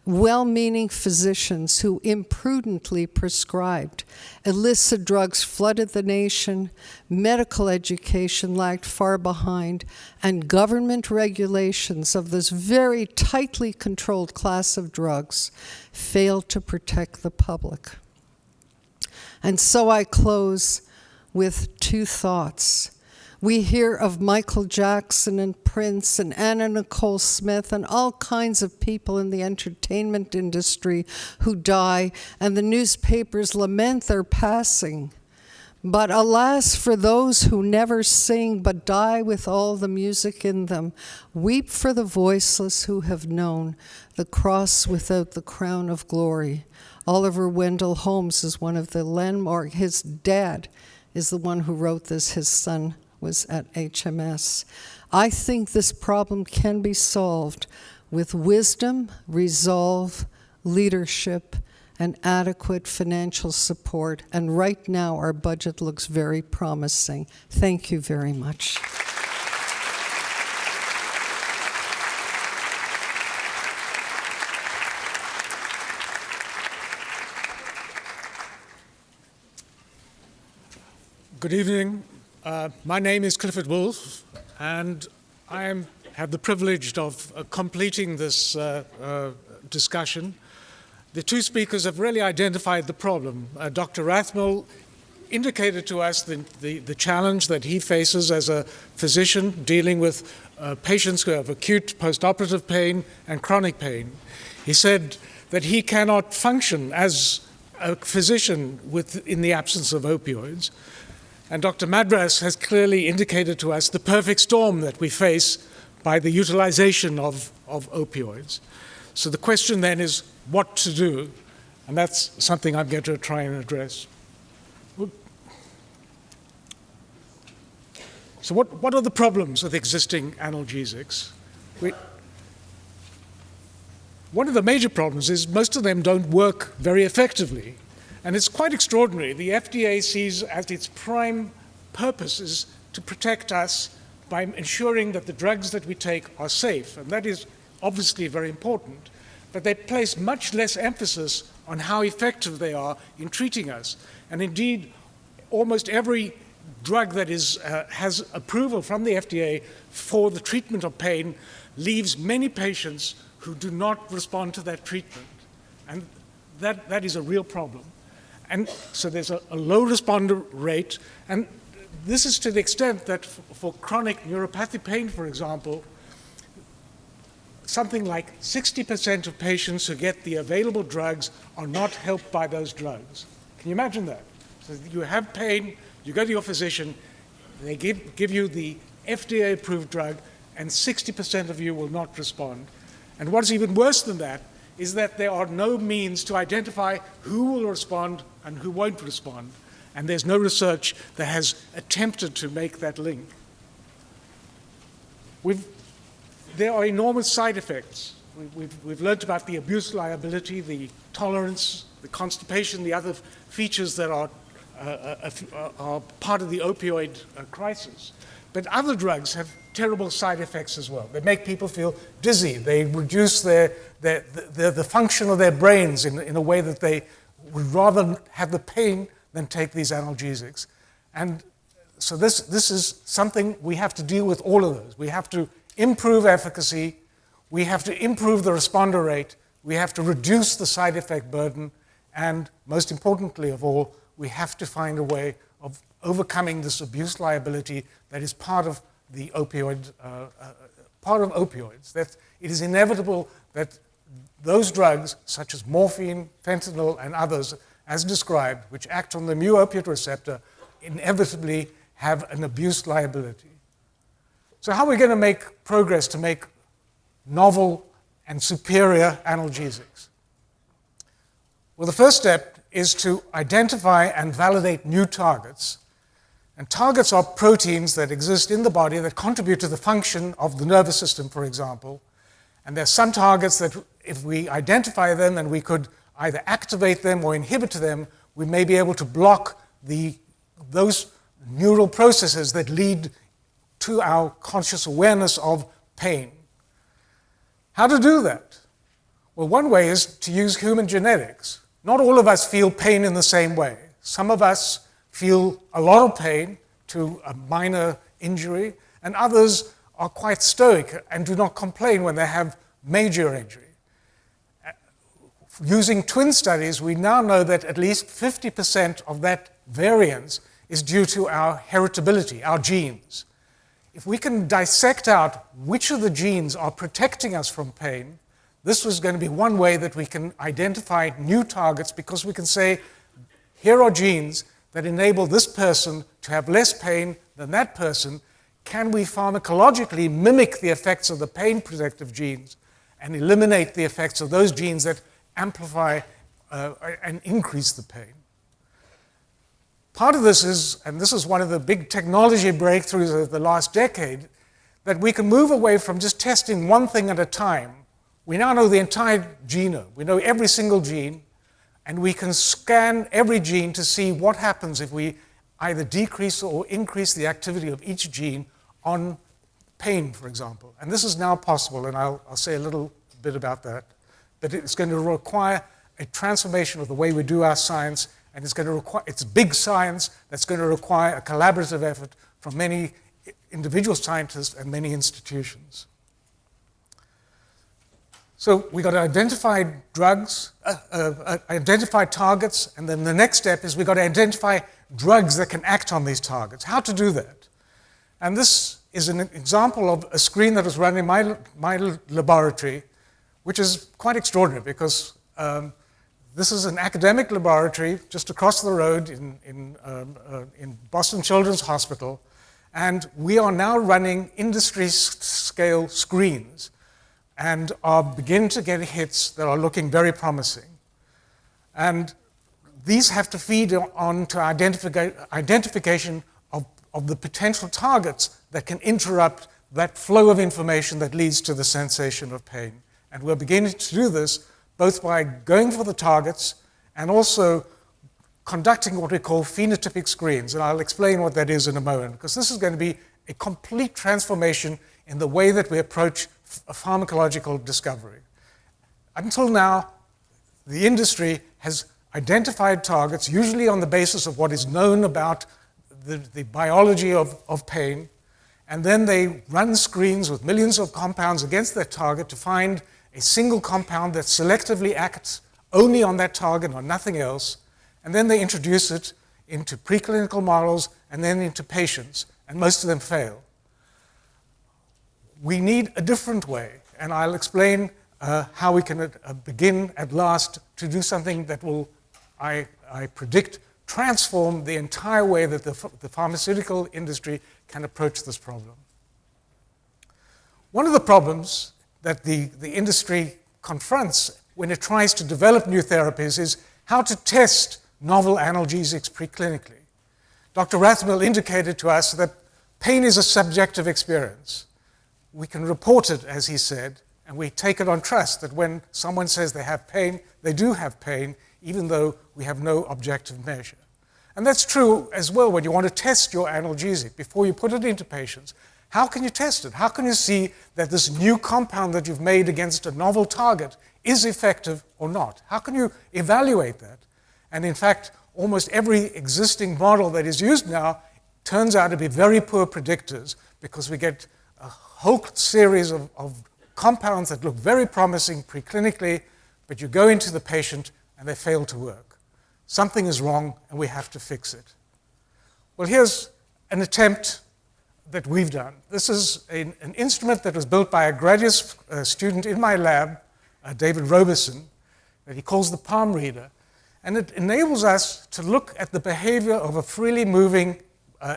well-meaning physicians who imprudently prescribed. Illicit drugs flooded the nation, medical education lagged far behind, and government regulations of this very tightly controlled class of drugs failed to protect the public. And so I close with 2 thoughts. We hear of Michael Jackson and Prince and Anna Nicole Smith and all kinds of people in the entertainment industry who die, and the newspapers lament their passing. But alas, for those who never sing but die with all the music in them. Weep for the voiceless who have known the cross without the crown of glory. Oliver Wendell Holmes is one of the landmark. His dad is the one who wrote this. His son was at HMS. I think this problem can be solved with wisdom, resolve, leadership, and adequate financial support. And right now, our budget looks very promising. Thank you very much. Good evening. My name is Clifford Wolfe, and I have the privilege of completing this discussion. The 2 speakers have really identified the problem. Dr. Rathmell indicated to us the challenge that he faces as a physician dealing with patients who have acute postoperative pain and chronic pain. He said that he cannot function as a physician in the absence of opioids. And Dr. Madras has clearly indicated to us the perfect storm that we face by the utilization of opioids. So the question then is what to do, and that's something I'm going to try and address. So what are the problems with existing analgesics? One of the major problems is most of them don't work very effectively. And it's quite extraordinary. The FDA sees as its prime purpose is to protect us by ensuring that the drugs that we take are safe. And that is obviously very important. But they place much less emphasis on how effective they are in treating us. And indeed, almost every drug that has approval from the FDA for the treatment of pain leaves many patients who do not respond to that treatment. And that is a real problem. And so there's a low responder rate. And this is to the extent that for chronic neuropathic pain, for example, something like 60% of patients who get the available drugs are not helped by those drugs. Can you imagine that? So you have pain, you go to your physician, they give you the FDA-approved drug, and 60% of you will not respond. And what's even worse than that is that there are no means to identify who will respond and who won't respond. And there's no research that has attempted to make that link. There are enormous side effects. We've learned about the abuse liability, the tolerance, the constipation, the other features that are part of the opioid crisis. But other drugs have terrible side effects as well. They make people feel dizzy. They reduce the function of their brains in a way that they would rather have the pain than take these analgesics. And so this is something we have to deal with, all of those. We have to improve efficacy. We have to improve the responder rate. We have to reduce the side effect burden. And most importantly of all, we have to find a way of overcoming this abuse liability that is part of the opioids. That it is inevitable that those drugs, such as morphine, fentanyl, and others, as described, which act on the mu opioid receptor, inevitably have an abuse liability. So how are we going to make progress to make novel and superior analgesics? Well, the first step is to identify and validate new targets. And targets are proteins that exist in the body that contribute to the function of the nervous system, for example. And there's some targets that if we identify them and we could either activate them or inhibit them, we may be able to block those neural processes that lead to our conscious awareness of pain. How to do that? Well, one way is to use human genetics. Not all of us feel pain in the same way. Some of us feel a lot of pain to a minor injury, and others are quite stoic and do not complain when they have major injury. Using twin studies, we now know that at least 50% of that variance is due to our heritability, our genes. If we can dissect out which of the genes are protecting us from pain, this was going to be one way that we can identify new targets, because we can say, here are genes that enable this person to have less pain than that person. Can we pharmacologically mimic the effects of the pain protective genes and eliminate the effects of those genes that amplify and increase the pain? Part of this is, and this is one of the big technology breakthroughs of the last decade, that we can move away from just testing one thing at a time. We now know the entire genome. We know every single gene, and we can scan every gene to see what happens if we either decrease or increase the activity of each gene on pain, for example. And this is now possible, and I'll say a little bit about that. But it's going to require a transformation of the way we do our science, and it's big science that's going to require a collaborative effort from many individual scientists and many institutions. So we got to identify drugs, identify targets, and then the next step is we got to identify drugs that can act on these targets. How to do that? And this is an example of a screen that was run in my laboratory, which is quite extraordinary because this is an academic laboratory just across the road in Boston Children's Hospital, and we are now running industry-scale screens and are beginning to get hits that are looking very promising. And these have to feed on to identification of the potential targets that can interrupt that flow of information that leads to the sensation of pain. And we're beginning to do this both by going for the targets and also conducting what we call phenotypic screens. And I'll explain what that is in a moment, because this is going to be a complete transformation in the way that we approach a pharmacological discovery. Until now, the industry has identified targets, usually on the basis of what is known about the biology of pain, and then they run screens with millions of compounds against that target to find a single compound that selectively acts only on that target or nothing else, and then they introduce it into preclinical models and then into patients, and most of them fail. We need a different way, and I'll explain how we can begin at last to do something that will, I predict, transform the entire way that the pharmaceutical industry can approach this problem. One of the problems that the industry confronts when it tries to develop new therapies is how to test novel analgesics preclinically. Dr. Rathmell indicated to us that pain is a subjective experience. We can report it, as he said, and we take it on trust that when someone says they have pain, they do have pain, even though we have no objective measure. And that's true as well when you want to test your analgesic before you put it into patients. How can you test it? How can you see that this new compound that you've made against a novel target is effective or not? How can you evaluate that? And in fact, almost every existing model that is used now turns out to be very poor predictors because we get a whole series of compounds that look very promising preclinically, but you go into the patient and they fail to work. Something is wrong and we have to fix it. Well, here's an attempt that we've done. This is an instrument that was built by a graduate student in my lab, David Robeson, that he calls the palm reader. And it enables us to look at the behavior of a freely moving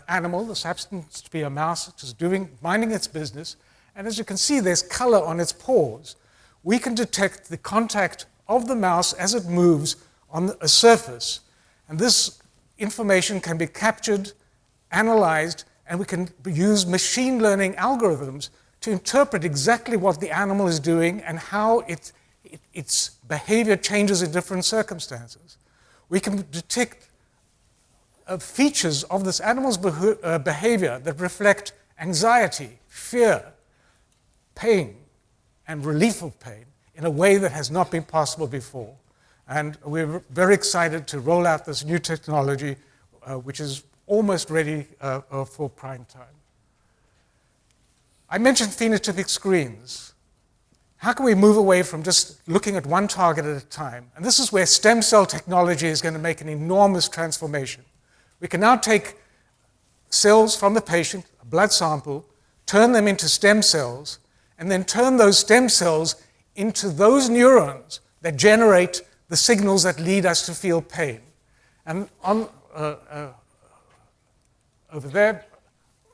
animal. This happens to be a mouse, which is minding its business. And as you can see, there's color on its paws. We can detect the contact of the mouse as it moves on a surface. And this information can be captured, analyzed, and we can use machine learning algorithms to interpret exactly what the animal is doing and how its behavior changes in different circumstances. We can detect features of this animal's behavior that reflect anxiety, fear, pain, and relief of pain in a way that has not been possible before. And we're very excited to roll out this new technology, which is almost ready for prime time. I mentioned phenotypic screens. How can we move away from just looking at one target at a time? And this is where stem cell technology is going to make an enormous transformation. We can now take cells from the patient, a blood sample, turn them into stem cells, and then turn those stem cells into those neurons that generate the signals that lead us to feel pain. And over there,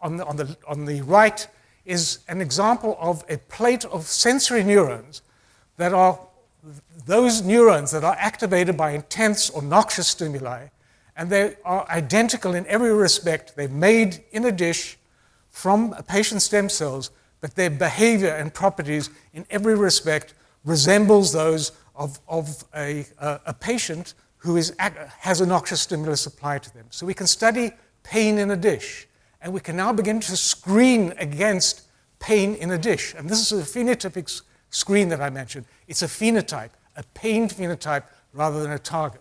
on the right, is an example of a plate of sensory neurons that are those neurons that are activated by intense or noxious stimuli, and they are identical in every respect. They're made in a dish from a patient's stem cells, but their behavior and properties in every respect resembles those of a patient who has a noxious stimulus applied to them. So we can study pain in a dish, and we can now begin to screen against pain in a dish. And this is a phenotypic screen that I mentioned. It's a phenotype, a pain phenotype rather than a target.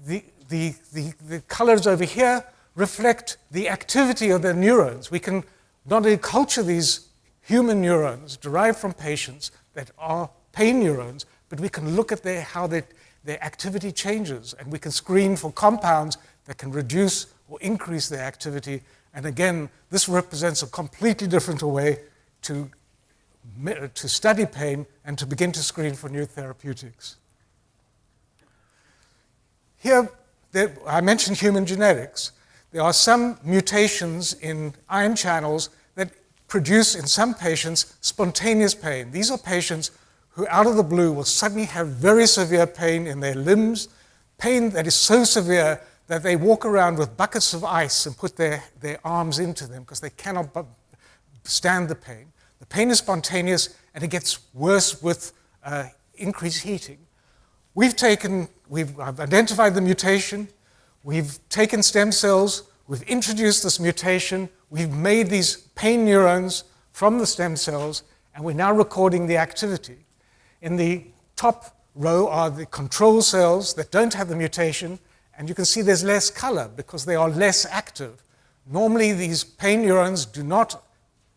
The colors over here reflect the activity of the neurons. We can not only culture these human neurons derived from patients that are pain neurons, but we can look at how their activity changes, and we can screen for compounds that can reduce or increase their activity. And again, this represents a completely different way to study pain and to begin to screen for new therapeutics. Here, I mentioned human genetics. There are some mutations in ion channels that produce, in some patients, spontaneous pain. These are patients who, out of the blue, will suddenly have very severe pain in their limbs, pain that is so severe that they walk around with buckets of ice and put their arms into them because they cannot stand the pain. The pain is spontaneous, and it gets worse with increased heating. We've identified the mutation, we've taken stem cells, we've introduced this mutation, we've made these pain neurons from the stem cells, and we're now recording the activity. In the top row are the control cells that don't have the mutation, and you can see there's less color because they are less active. Normally, these pain neurons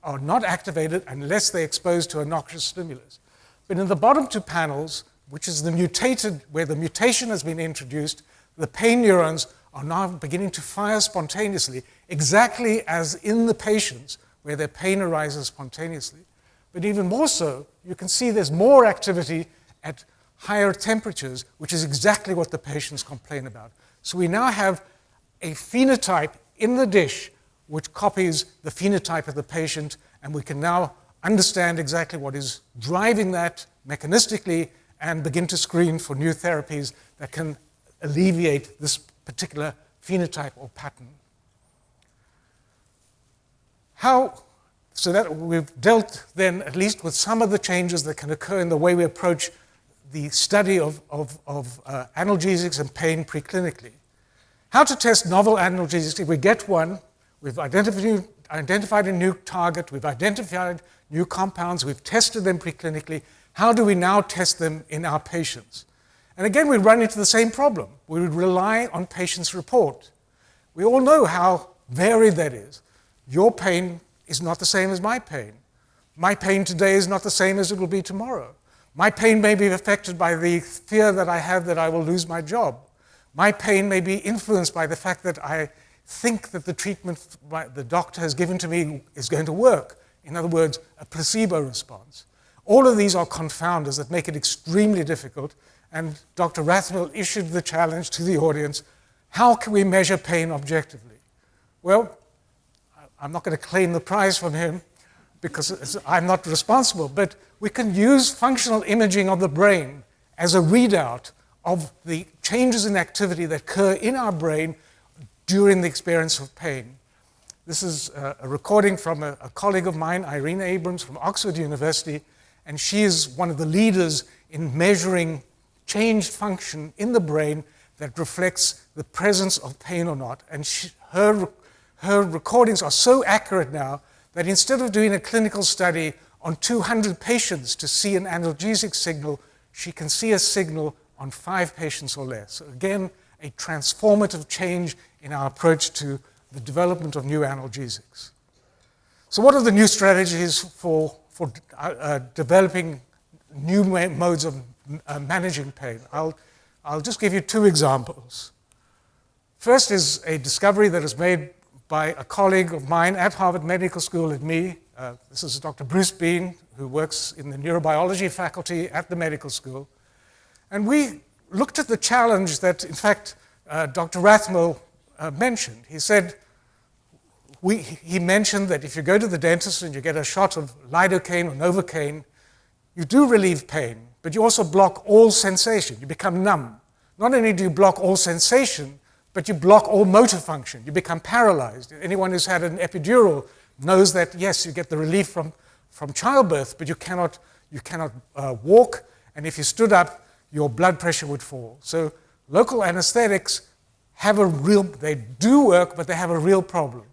are not activated unless they're exposed to a noxious stimulus. But in the bottom two panels, which is where the mutation has been introduced, the pain neurons are now beginning to fire spontaneously, exactly as in the patients where their pain arises spontaneously. But even more so, you can see there's more activity at higher temperatures, which is exactly what the patients complain about. So we now have a phenotype in the dish which copies the phenotype of the patient, and we can now understand exactly what is driving that mechanistically and begin to screen for new therapies that can alleviate this particular phenotype or pattern. So that we've dealt then at least with some of the changes that can occur in the way we approach the study of analgesics and pain preclinically. How to test novel analgesics? If we get one, we've identified a new target, we've identified new compounds, we've tested them preclinically. How do we now test them in our patients? And again, we run into the same problem. We would rely on patients' report. We all know how varied that is. Your pain is not the same as my pain. My pain today is not the same as it will be tomorrow. My pain may be affected by the fear that I have that I will lose my job. My pain may be influenced by the fact that I think that the treatment the doctor has given to me is going to work. In other words, a placebo response. All of these are confounders that make it extremely difficult, and Dr. Rathmell issued the challenge to the audience, how can we measure pain objectively? Well, I'm not going to claim the prize from him because I'm not responsible, but we can use functional imaging of the brain as a readout of the changes in activity that occur in our brain during the experience of pain. This is a recording from a colleague of mine, Irene Abrams from Oxford University, and she is one of the leaders in measuring changed function in the brain that reflects the presence of pain or not. And her recordings are so accurate now that instead of doing a clinical study on 200 patients to see an analgesic signal, she can see a signal on 5 patients or less. So again, a transformative change in our approach to the development of new analgesics. So what are the new strategies for developing new modes of managing pain? I'll just give you 2 examples. First is a discovery that was made by a colleague of mine at Harvard Medical School and me. This is Dr. Bruce Bean, who works in the neurobiology faculty at the medical school. And we looked at the challenge that, in fact, Dr. Rathmell mentioned. He said, he mentioned that if you go to the dentist and you get a shot of lidocaine or novocaine, you do relieve pain, but you also block all sensation. You become numb. Not only do you block all sensation, but you block all motor function. You become paralyzed. Anyone who's had an epidural knows that, yes, you get the relief from childbirth, but you cannot walk, and if you stood up, your blood pressure would fall. So local anesthetics they do work, but they have a real problem.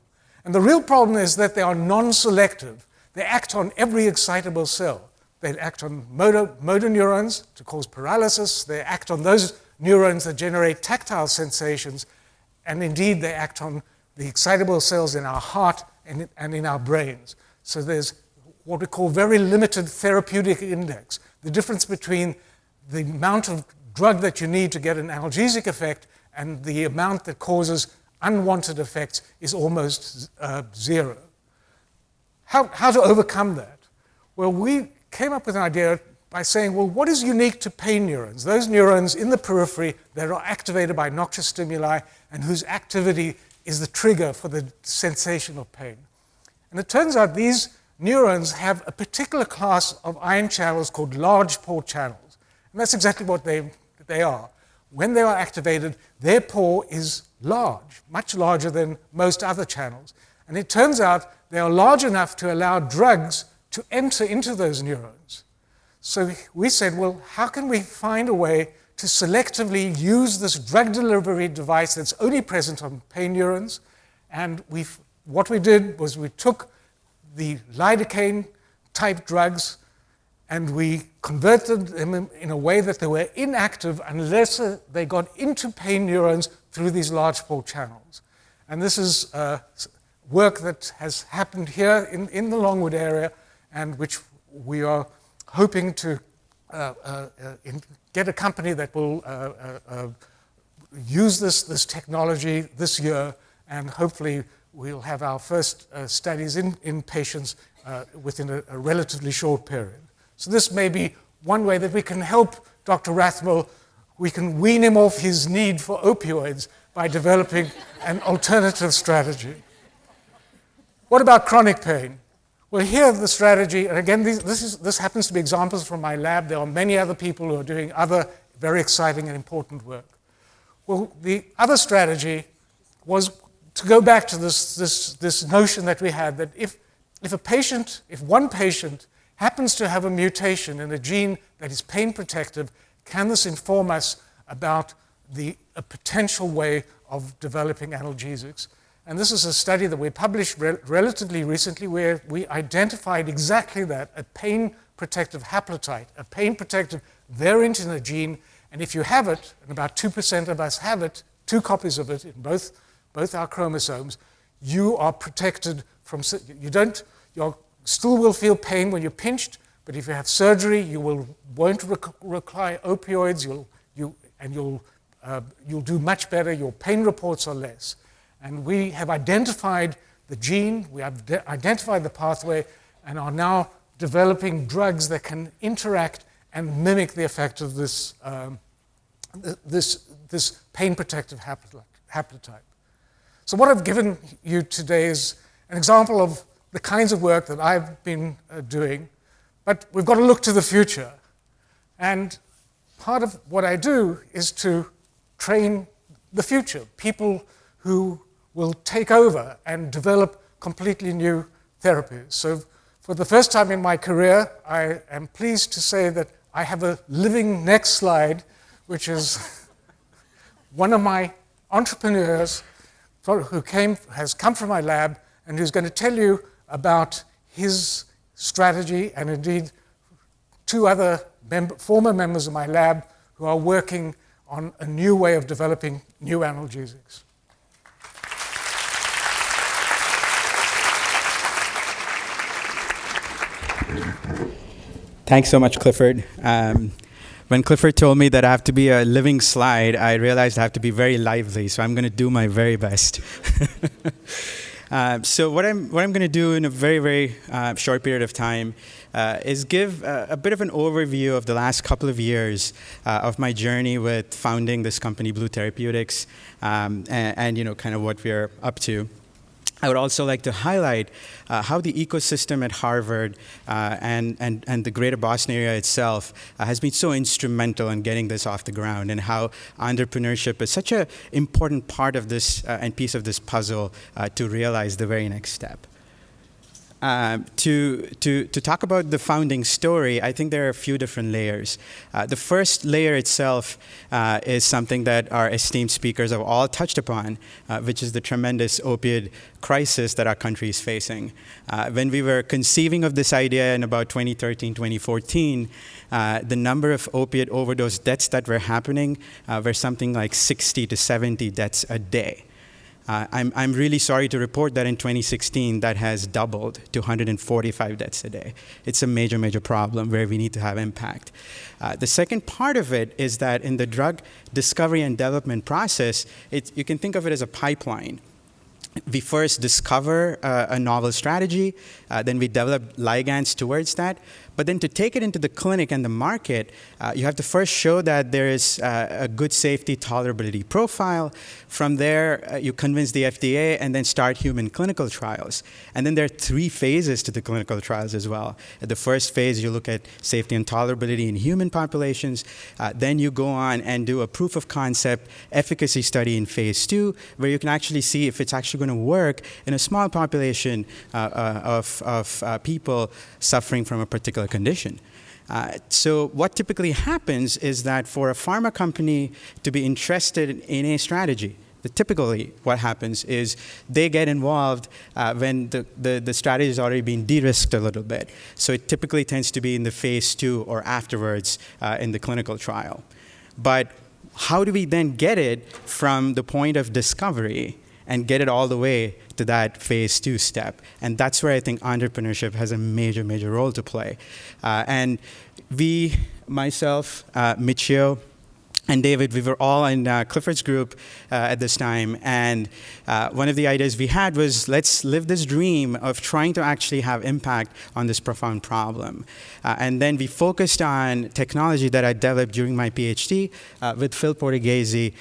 And the real problem is that they are non-selective. They act on every excitable cell. They act on motor neurons to cause paralysis. They act on those neurons that generate tactile sensations. And indeed, they act on the excitable cells in our heart and in our brains. So there's what we call very limited therapeutic index. The difference between the amount of drug that you need to get an analgesic effect and the amount that causes unwanted effects is almost zero. How to overcome that? Well, we came up with an idea by saying, well, what is unique to pain neurons? Those neurons in the periphery that are activated by noxious stimuli and whose activity is the trigger for the sensation of pain. And it turns out these neurons have a particular class of ion channels called large pore channels. And that's exactly what they are. When they are activated, their pore is large, much larger than most other channels. And it turns out they are large enough to allow drugs to enter into those neurons. So we said, well, how can we find a way to selectively use this drug delivery device that's only present on pain neurons? And what we did was we took the lidocaine type drugs and we converted them in a way that they were inactive unless they got into pain neurons through these large pore channels. And this is work that has happened here in the Longwood area, and which we are hoping to get a company that will use this technology this year, and hopefully we'll have our first studies in patients within a relatively short period. So this may be one way that we can help Dr. Rathmell. We can wean him off his need for opioids by developing an alternative strategy. What about chronic pain? Well, here the strategy, and again, this happens to be examples from my lab. There are many other people who are doing other very exciting and important work. Well, the other strategy was to go back to this notion that we had that if one patient happens to have a mutation in a gene that is pain protective, can this inform us about a potential way of developing analgesics? And this is a study that we published relatively recently where we identified exactly that, a pain protective haplotype, a pain protective variant in a gene, and if you have it, and about 2% of us have it, 2 copies of it in both our chromosomes, you are protected from, you still will feel pain when you're pinched, but if you have surgery, you won't require opioids, you'll do much better, your pain reports are less. And we have identified the gene, we have identified the pathway, and are now developing drugs that can interact and mimic the effect of this pain protective haplotype. So what I've given you today is an example of the kinds of work that I've been doing, but we've got to look to the future. And part of what I do is to train the future, people who will take over and develop completely new therapies. So for the first time in my career, I am pleased to say that I have a living next slide, which is one of my entrepreneurs who has come from my lab and who's going to tell you about his strategy, and indeed 2 other former members of my lab who are working on a new way of developing new analgesics. Thanks so much, Clifford. When Clifford told me that I have to be a living slide, I realized I have to be very lively, so I'm going to do my very best. So what I'm going to do in a very, very short period of time is give a bit of an overview of the last couple of years of my journey with founding this company, Blue Therapeutics, and kind of what we're up to. I would also like to highlight how the ecosystem at Harvard and the greater Boston area itself has been so instrumental in getting this off the ground, and how entrepreneurship is such an important part of this and piece of this puzzle to realize the very next step. To talk about the founding story, I think there are a few different layers. The first layer itself is something that our esteemed speakers have all touched upon, which is the tremendous opioid crisis that our country is facing. When we were conceiving of this idea in about 2013, 2014, the number of opiate overdose deaths that were happening were something like 60 to 70 deaths a day. I'm really sorry to report that in 2016, that has doubled to 145 deaths a day. It's a major, major problem where we need to have impact. The second part of it is that in the drug discovery and development process, you can think of it as a pipeline. We first discover a novel strategy, then we develop ligands towards that. But then to take it into the clinic and the market, you have to first show that there is a good safety tolerability profile. From there, you convince the FDA and then start human clinical trials. And then there are 3 phases to the clinical trials as well. At the first phase, you look at safety and tolerability in human populations. Then you go on and do a proof of concept efficacy study in phase 2, where you can actually see if it's actually going to work in a small population of people suffering from a particular condition. So what typically happens is that for a pharma company to be interested in a strategy, typically what happens is they get involved when the strategy has already been de-risked a little bit. So it typically tends to be in the phase 2 or afterwards in the clinical trial. But how do we then get it from the point of discovery and get it all the way to that phase 2 step? And that's where I think entrepreneurship has a major, major role to play. And we, myself, Michio, and David, we were all in Clifford's group at this time, and one of the ideas we had was, let's live this dream of trying to actually have impact on this profound problem. And then we focused on technology that I developed during my PhD with Phil Portuguese,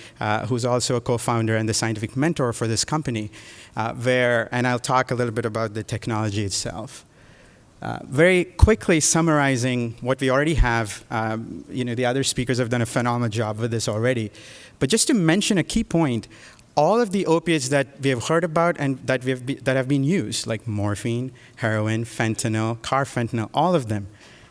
who's also a co-founder and the scientific mentor for this company, and I'll talk a little bit about the technology itself. Very quickly summarizing what we already have, the other speakers have done a phenomenal job with this already. But just to mention a key point, all of the opiates that we have heard about and that have been used, like morphine, heroin, fentanyl, carfentanil, all of them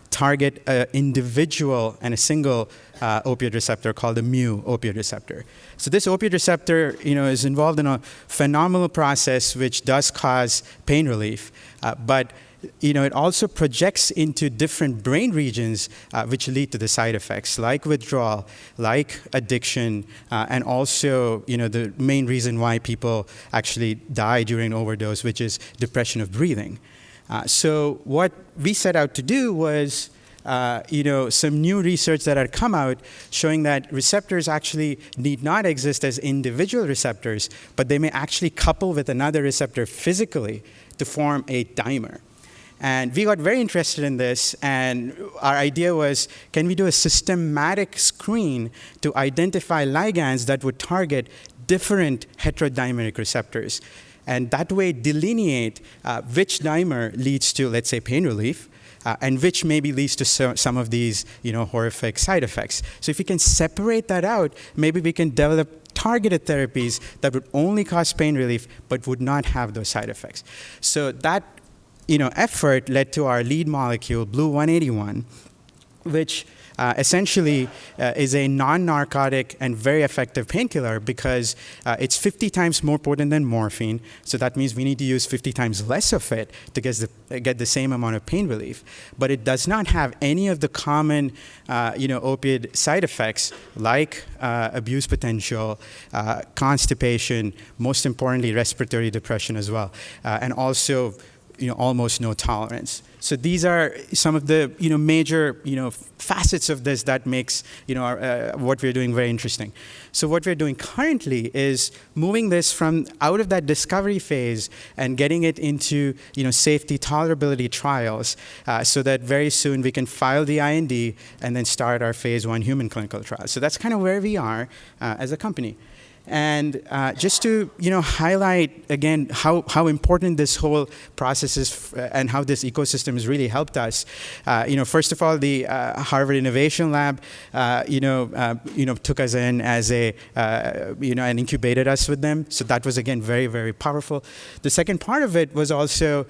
target an individual and a single opioid receptor called the mu opioid receptor. So this opioid receptor, is involved in a phenomenal process which does cause pain relief, but it also projects into different brain regions which lead to the side effects, like withdrawal, like addiction, and also, the main reason why people actually die during overdose, which is depression of breathing. So what we set out to do was, some new research that had come out showing that receptors actually need not exist as individual receptors, but they may actually couple with another receptor physically to form a dimer. And we got very interested in this, and our idea was, can we do a systematic screen to identify ligands that would target different heterodimeric receptors, and that way delineate which dimer leads to, let's say, pain relief, and which maybe leads to some of these, horrific side effects. So if we can separate that out, maybe we can develop targeted therapies that would only cause pain relief but would not have those side effects. So that effort led to our lead molecule, Blue 181, which essentially is a non-narcotic and very effective painkiller because it's 50 times more potent than morphine. So that means we need to use 50 times less of it to get the same amount of pain relief. But it does not have any of the common opioid side effects like abuse potential, constipation, most importantly, respiratory depression as well, and also almost no tolerance. So these are some of the major facets of this that makes what we're doing very interesting. So what we're doing currently is moving this from out of that discovery phase and getting it into safety tolerability trials, so that very soon we can file the IND and then start our phase 1 human clinical trial. So that's kind of where we are as a company. And just to highlight again how important this whole process is and how this ecosystem has really helped us. First of all, the Harvard Innovation Lab took us in as and incubated us with them. So that was again very, very powerful. The second part of it was also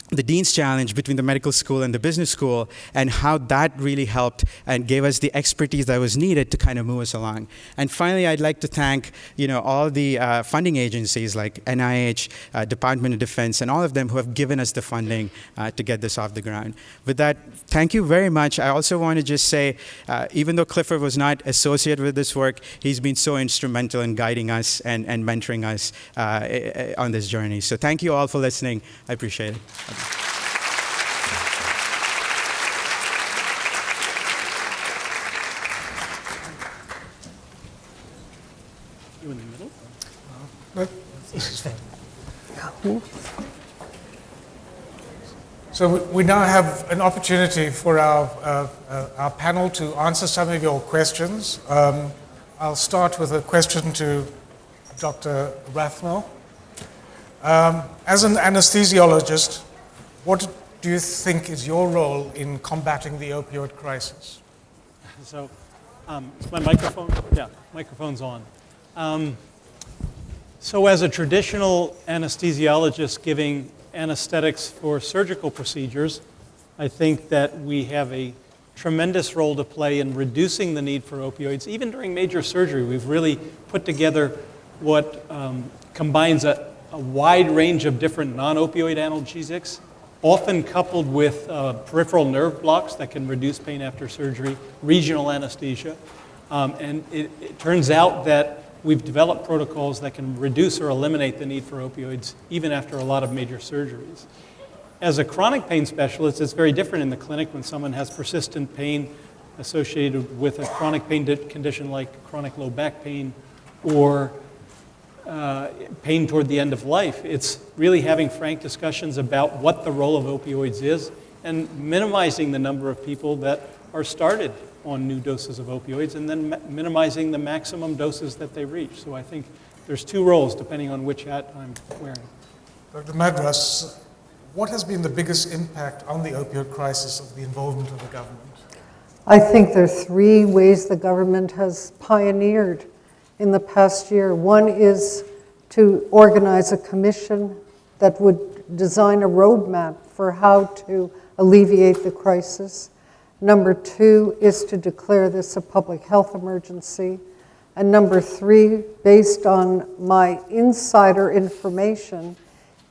the Dean's Challenge between the medical school and the business school, and how that really helped and gave us the expertise that was needed to kind of move us along. And finally, I'd like to thank all the funding agencies like NIH, Department of Defense, and all of them who have given us the funding to get this off the ground. With that, thank you very much. I also want to just say, even though Clifford was not associated with this work, he's been so instrumental in guiding us and mentoring us on this journey. So thank you all for listening. I appreciate it. You in the middle? This is fine. So we now have an opportunity for our panel to answer some of your questions. I'll start with a question to Dr. Rathmell. As an anesthesiologist, what do you think is your role in combating the opioid crisis? So, is my microphone? Yeah, microphone's on. So as a traditional anesthesiologist giving anesthetics for surgical procedures, I think that we have a tremendous role to play in reducing the need for opioids. Even during major surgery, we've really put together what combines a wide range of different non-opioid analgesics, often coupled with peripheral nerve blocks that can reduce pain after surgery, regional anesthesia. And it turns out that we've developed protocols that can reduce or eliminate the need for opioids even after a lot of major surgeries. As a chronic pain specialist, it's very different in the clinic when someone has persistent pain associated with a chronic pain condition like chronic low back pain or pain toward the end of life. It's really having frank discussions about what the role of opioids is and minimizing the number of people that are started on new doses of opioids and then minimizing the maximum doses that they reach. So I think there's two roles depending on which hat I'm wearing. Dr. Madras, what has been the biggest impact on the opioid crisis of the involvement of the government? I think there are three ways the government has pioneered in the past year. One is to organize a commission that would design a roadmap for how to alleviate the crisis. Number two is to declare this a public health emergency. And number three, based on my insider information,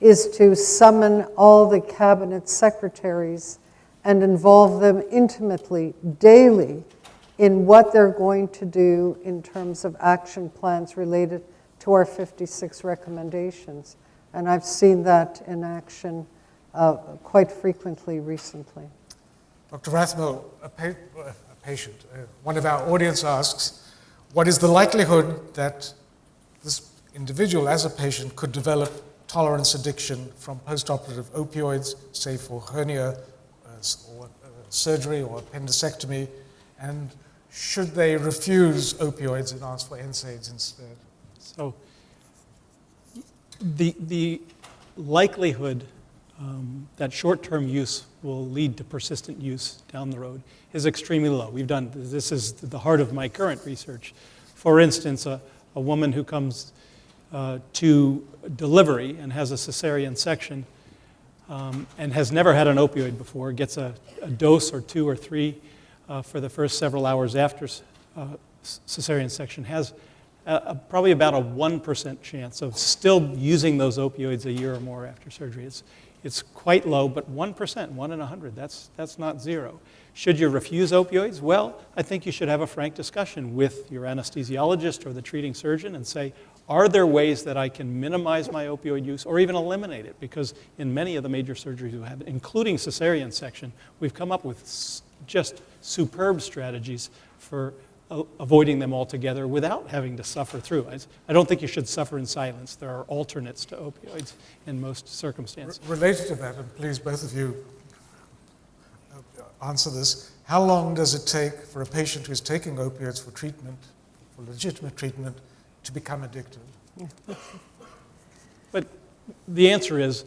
is to summon all the cabinet secretaries and involve them intimately, daily, in what they're going to do in terms of action plans related to our 56 recommendations. And I've seen that in action quite frequently recently. Dr. Rathmell, a patient, one of our audience asks, what is the likelihood that this individual as a patient could develop tolerance addiction from postoperative opioids, say for hernia or surgery or appendectomy, and should they refuse opioids and ask for NSAIDs instead? So the likelihood that short-term use will lead to persistent use down the road is extremely low. This is the heart of my current research. For instance, a woman who comes to delivery and has a cesarean section and has never had an opioid before, gets a dose or two or three for the first several hours after cesarean section, has probably about a 1% chance of still using those opioids a year or more after surgery. It's quite low, but 1%, 1 in 100, that's not zero. Should you refuse opioids? Well, I think you should have a frank discussion with your anesthesiologist or the treating surgeon and say, are there ways that I can minimize my opioid use or even eliminate it? Because in many of the major surgeries we have, including cesarean section, we've come up with just superb strategies for avoiding them altogether without having to suffer through. I don't think you should suffer in silence. There are alternates to opioids in most circumstances. Related to that, and please both of you answer this, how long does it take for a patient who's taking opioids for treatment, for legitimate treatment, to become addicted? But the answer is,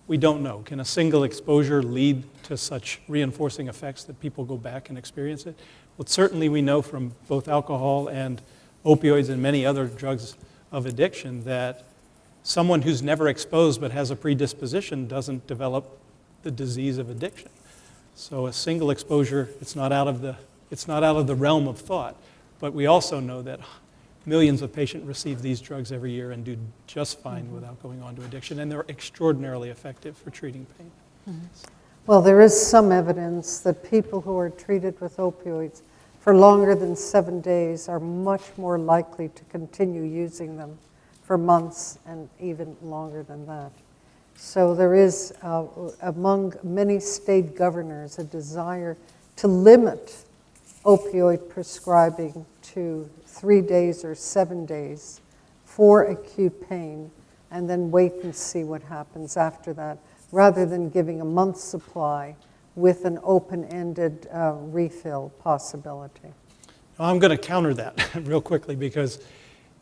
we don't know. Can a single exposure lead to such reinforcing effects that people go back and experience it? Well, certainly we know from both alcohol and opioids and many other drugs of addiction that someone who's never exposed but has a predisposition doesn't develop the disease of addiction. So a single exposure, it's not out of the realm of thought. But we also know that millions of patients receive these drugs every year and do just fine without going on to addiction, and they're extraordinarily effective for treating pain. Well, there is some evidence that people who are treated with opioids for longer than 7 days are much more likely to continue using them for months and even longer than that. So there is, among many state governors, a desire to limit opioid prescribing to 3 days or 7 days for acute pain, and then wait and see what happens after that, rather than giving a month's supply with an open-ended refill possibility. Now, I'm going to counter that real quickly, because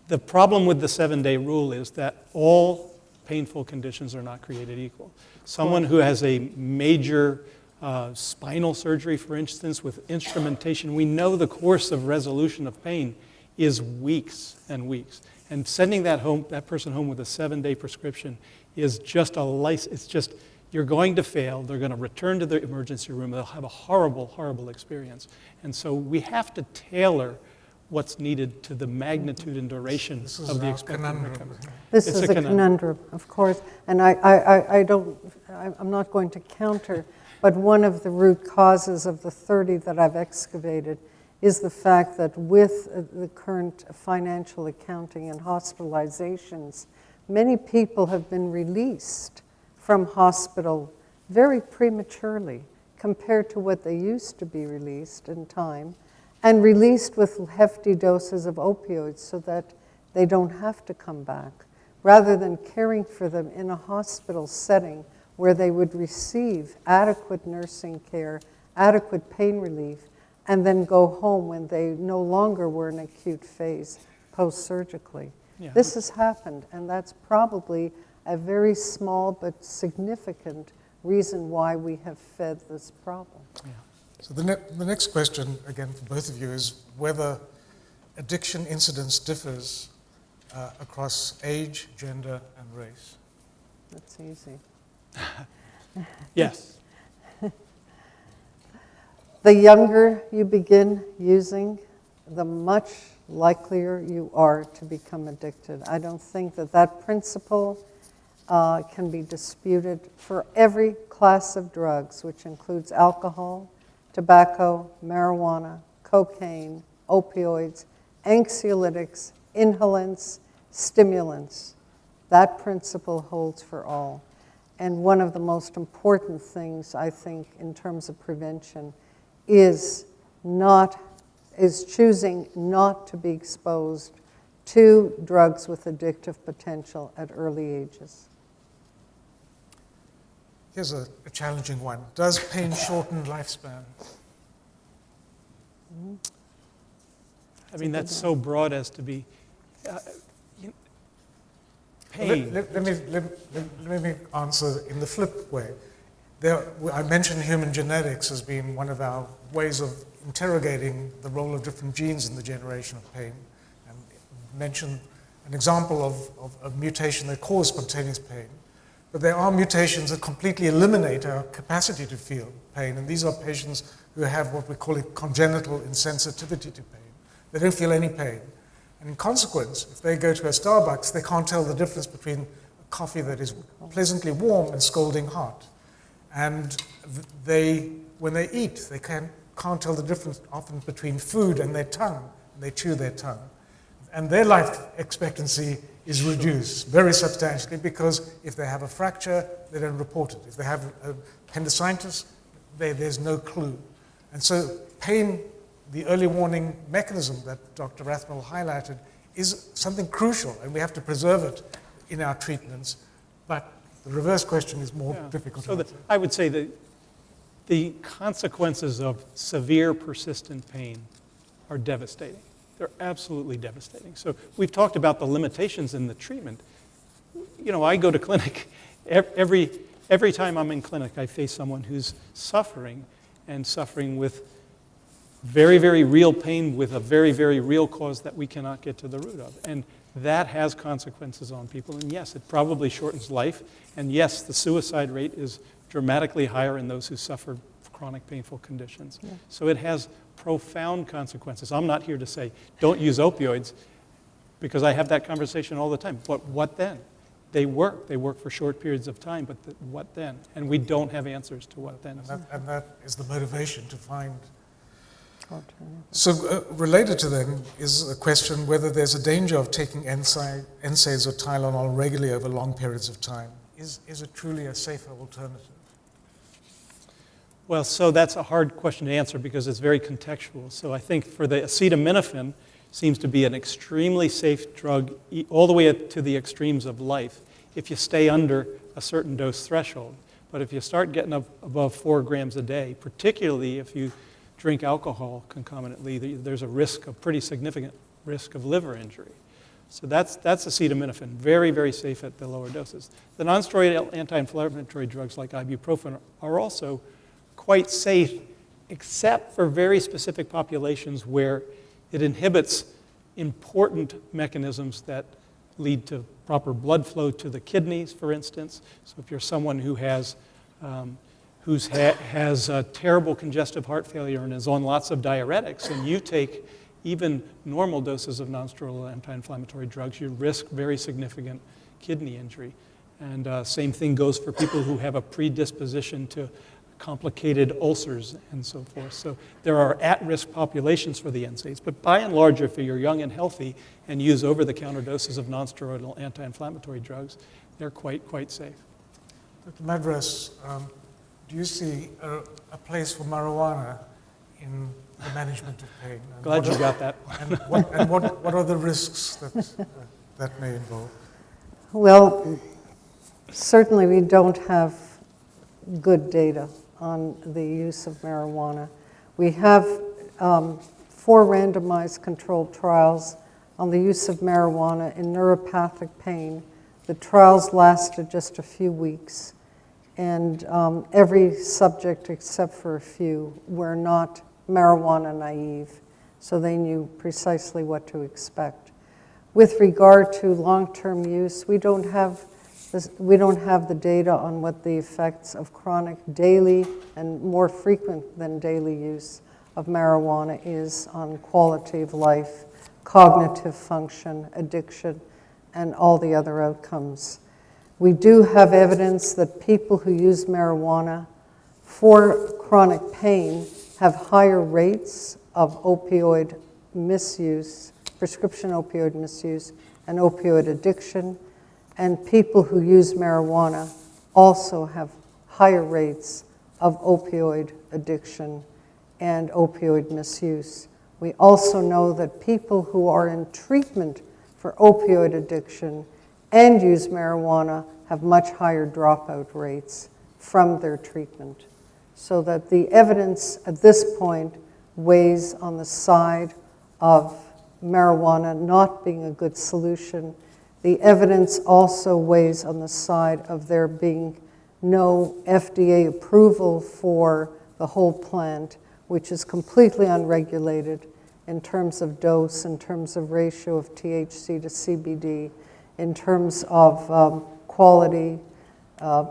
the problem with the 7-day rule is that all painful conditions are not created equal. Someone who has a major spinal surgery, for instance, with instrumentation, we know the course of resolution of pain is weeks and weeks. And sending that person home with a 7-day prescription is just you're going to fail. They're going to return to the emergency room. They'll have a horrible, horrible experience. And so we have to tailor what's needed to the magnitude and duration of the expected recovery. This It's is a a conundrum, of course, and I'm not going to counter, but one of the root causes of the 30 that I've excavated is the fact that with the current financial accounting and hospitalizations, many people have been released from hospital very prematurely compared to what they used to be released in time, and released with hefty doses of opioids so that they don't have to come back, rather than caring for them in a hospital setting where they would receive adequate nursing care, adequate pain relief, and then go home when they no longer were in acute phase post-surgically. Yeah. This has happened, and that's probably a very small but significant reason why we have fed this problem. Yeah. So the next question, again, for both of you, is whether addiction incidence differs across age, gender, and race. That's easy. Yes. The younger you begin using, the much likelier you are to become addicted. I don't think that that principle can be disputed for every class of drugs, which includes alcohol, tobacco, marijuana, cocaine, opioids, anxiolytics, inhalants, stimulants. That principle holds for all. And one of the most important things, I think, in terms of prevention is choosing not to be exposed to drugs with addictive potential at early ages. Here's a challenging one. Does pain shorten lifespan? I mean, that's so broad as to be pain. Let me answer in the flip way. I mentioned human genetics as being one of our ways of interrogating the role of different genes in the generation of pain, and mentioned an example of a mutation that causes spontaneous pain. But there are mutations that completely eliminate our capacity to feel pain, and these are patients who have what we call a congenital insensitivity to pain. They don't feel any pain. And in consequence, if they go to a Starbucks, they can't tell the difference between a coffee that is pleasantly warm and scalding hot. And when they eat, they can't tell the difference often between food and their tongue. They chew their tongue. And their life expectancy is reduced very substantially because if they have a fracture, they don't report it. If they have appendicitis, there's no clue. And so pain, the early warning mechanism that Dr. Rathmell highlighted, is something crucial, and we have to preserve it in our treatments. But the reverse question is more difficult to answer. I would say that the consequences of severe persistent pain are devastating. They're absolutely devastating. So we've talked about the limitations in the treatment. You know, I go to clinic, every time I'm in clinic, I face someone who's suffering, and suffering with very, very real pain with a very, very real cause that we cannot get to the root of. And that has consequences on people. And yes, it probably shortens life. And yes, the suicide rate is dramatically higher in those who suffer chronic painful conditions. Yeah. So it has profound consequences. I'm not here to say, don't use opioids, because I have that conversation all the time. But what then? They work for short periods of time, but what then? And we don't have answers to what then. And that is the motivation to find. So related to them is a question whether there's a danger of taking NSAIDs or Tylenol regularly over long periods of time. Is it truly a safer alternative? Well, so that's a hard question to answer because it's very contextual. So I think for the acetaminophen seems to be an extremely safe drug all the way up to the extremes of life if you stay under a certain dose threshold. But if you start getting up above 4 grams a day, particularly if you drink alcohol concomitantly, there's a pretty significant risk of liver injury. So that's acetaminophen, very, very safe at the lower doses. The non-steroidal anti-inflammatory drugs like ibuprofen are also quite safe, except for very specific populations where it inhibits important mechanisms that lead to proper blood flow to the kidneys, for instance. So if you're someone who has who has terrible congestive heart failure and is on lots of diuretics, and you take even normal doses of nonsteroidal anti-inflammatory drugs, you risk very significant kidney injury. And same thing goes for people who have a predisposition to complicated ulcers and so forth. So there are at-risk populations for the NSAIDs, but by and large, if you're young and healthy and use over-the-counter doses of nonsteroidal anti-inflammatory drugs, they're quite safe. Dr. Madras, do you see a place for marijuana in the management of pain? And Glad you got that. And what are the risks that may involve? Well, certainly we don't have good data on the use of marijuana. We have 4 randomized controlled trials on the use of marijuana in neuropathic pain. The trials lasted just a few weeks, and every subject except for a few were not marijuana naive, so they knew precisely what to expect. With regard to long-term use, we don't have the data on what the effects of chronic daily and more frequent than daily use of marijuana is on quality of life, cognitive function, addiction, and all the other outcomes. We do have evidence that people who use marijuana for chronic pain have higher rates of opioid misuse, prescription opioid misuse, and opioid addiction. And people who use marijuana also have higher rates of opioid addiction and opioid misuse. We also know that people who are in treatment for opioid addiction and use marijuana have much higher dropout rates from their treatment. So that the evidence at this point weighs on the side of marijuana not being a good solution. The evidence also weighs on the side of there being no FDA approval for the whole plant, which is completely unregulated in terms of dose, in terms of ratio of THC to CBD, in terms of quality,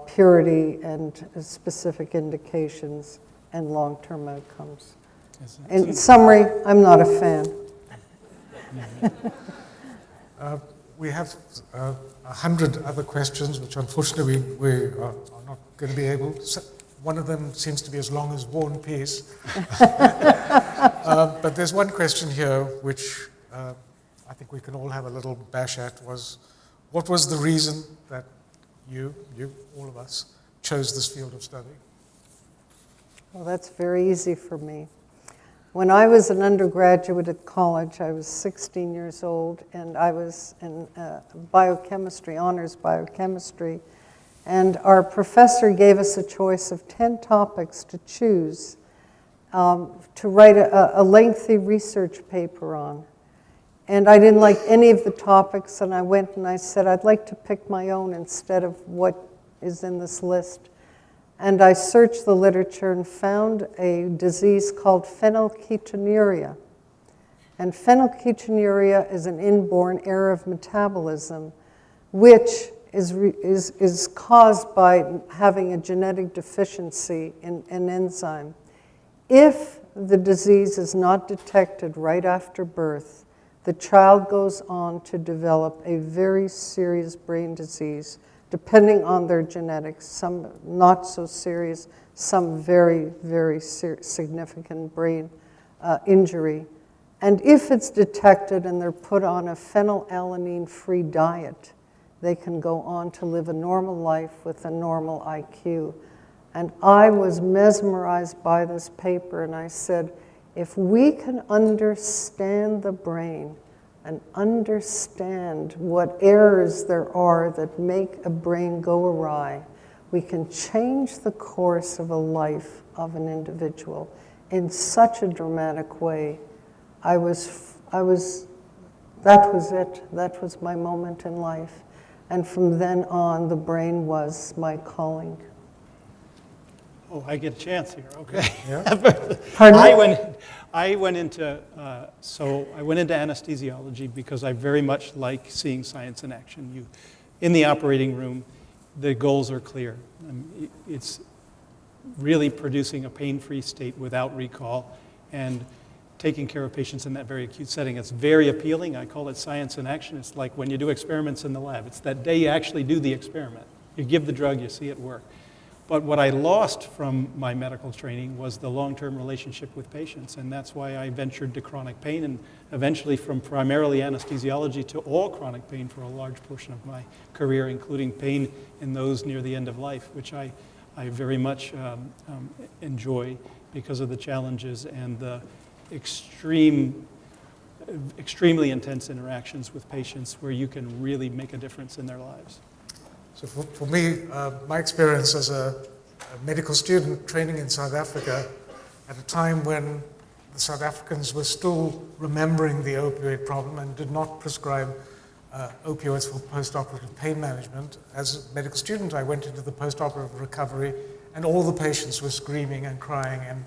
purity, and specific indications and long-term outcomes. In summary, I'm not a fan. We have 100 other questions, which unfortunately we are not going to be able to. One of them seems to be as long as War and Peace. But there's one question here, which I think we can all have a little bash at, was what was the reason that you, all of us, chose this field of study? Well, that's very easy for me. When I was an undergraduate at college, I was 16 years old, and I was in biochemistry, honors biochemistry, and our professor gave us a choice of 10 topics to choose to write a lengthy research paper on. And I didn't like any of the topics, and I went and I said, I'd like to pick my own instead of what is in this list. And I searched the literature and found a disease called phenylketonuria. And phenylketonuria is an inborn error of metabolism, which is caused by having a genetic deficiency in an enzyme. If the disease is not detected right after birth, the child goes on to develop a very serious brain disease, depending on their genetics, some not so serious, some very, very significant brain injury. And if it's detected and they're put on a phenylalanine-free diet, they can go on to live a normal life with a normal IQ. And I was mesmerized by this paper, and I said, if we can understand the brain and understand what errors there are that make a brain go awry, we can change the course of a life of an individual in such a dramatic way. That was it. That was my moment in life. And from then on, the brain was my calling. Oh, I get a chance here, okay. Yeah. Pardon? I went into anesthesiology because I very much like seeing science in action. In the operating room, the goals are clear. really producing a pain-free state without recall and taking care of patients in that very acute setting. It's very appealing. I call it science in action. It's like when you do experiments in the lab. It's that day you actually do the experiment. You give the drug, you see it work. But what I lost from my medical training was the long-term relationship with patients, and that's why I ventured to chronic pain, and eventually from primarily anesthesiology to all chronic pain for a large portion of my career, including pain in those near the end of life, which I very much enjoy because of the challenges and the extremely intense interactions with patients where you can really make a difference in their lives. So for me, my experience as a medical student training in South Africa at a time when the South Africans were still remembering the opioid problem and did not prescribe opioids for post-operative pain management. As a medical student, I went into the post-operative recovery and all the patients were screaming and crying and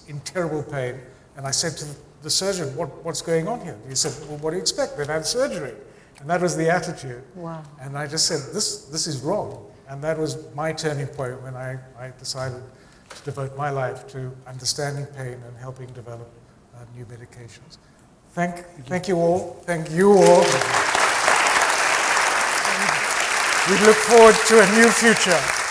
in terrible pain. And I said to the surgeon, what's going on here? He said, well, what do you expect? They've had surgery. And that was the attitude. Wow. And I just said, this is wrong. And that was my turning point when I decided to devote my life to understanding pain and helping develop new medications. Thank you all. Thank you all. We look forward to a new future.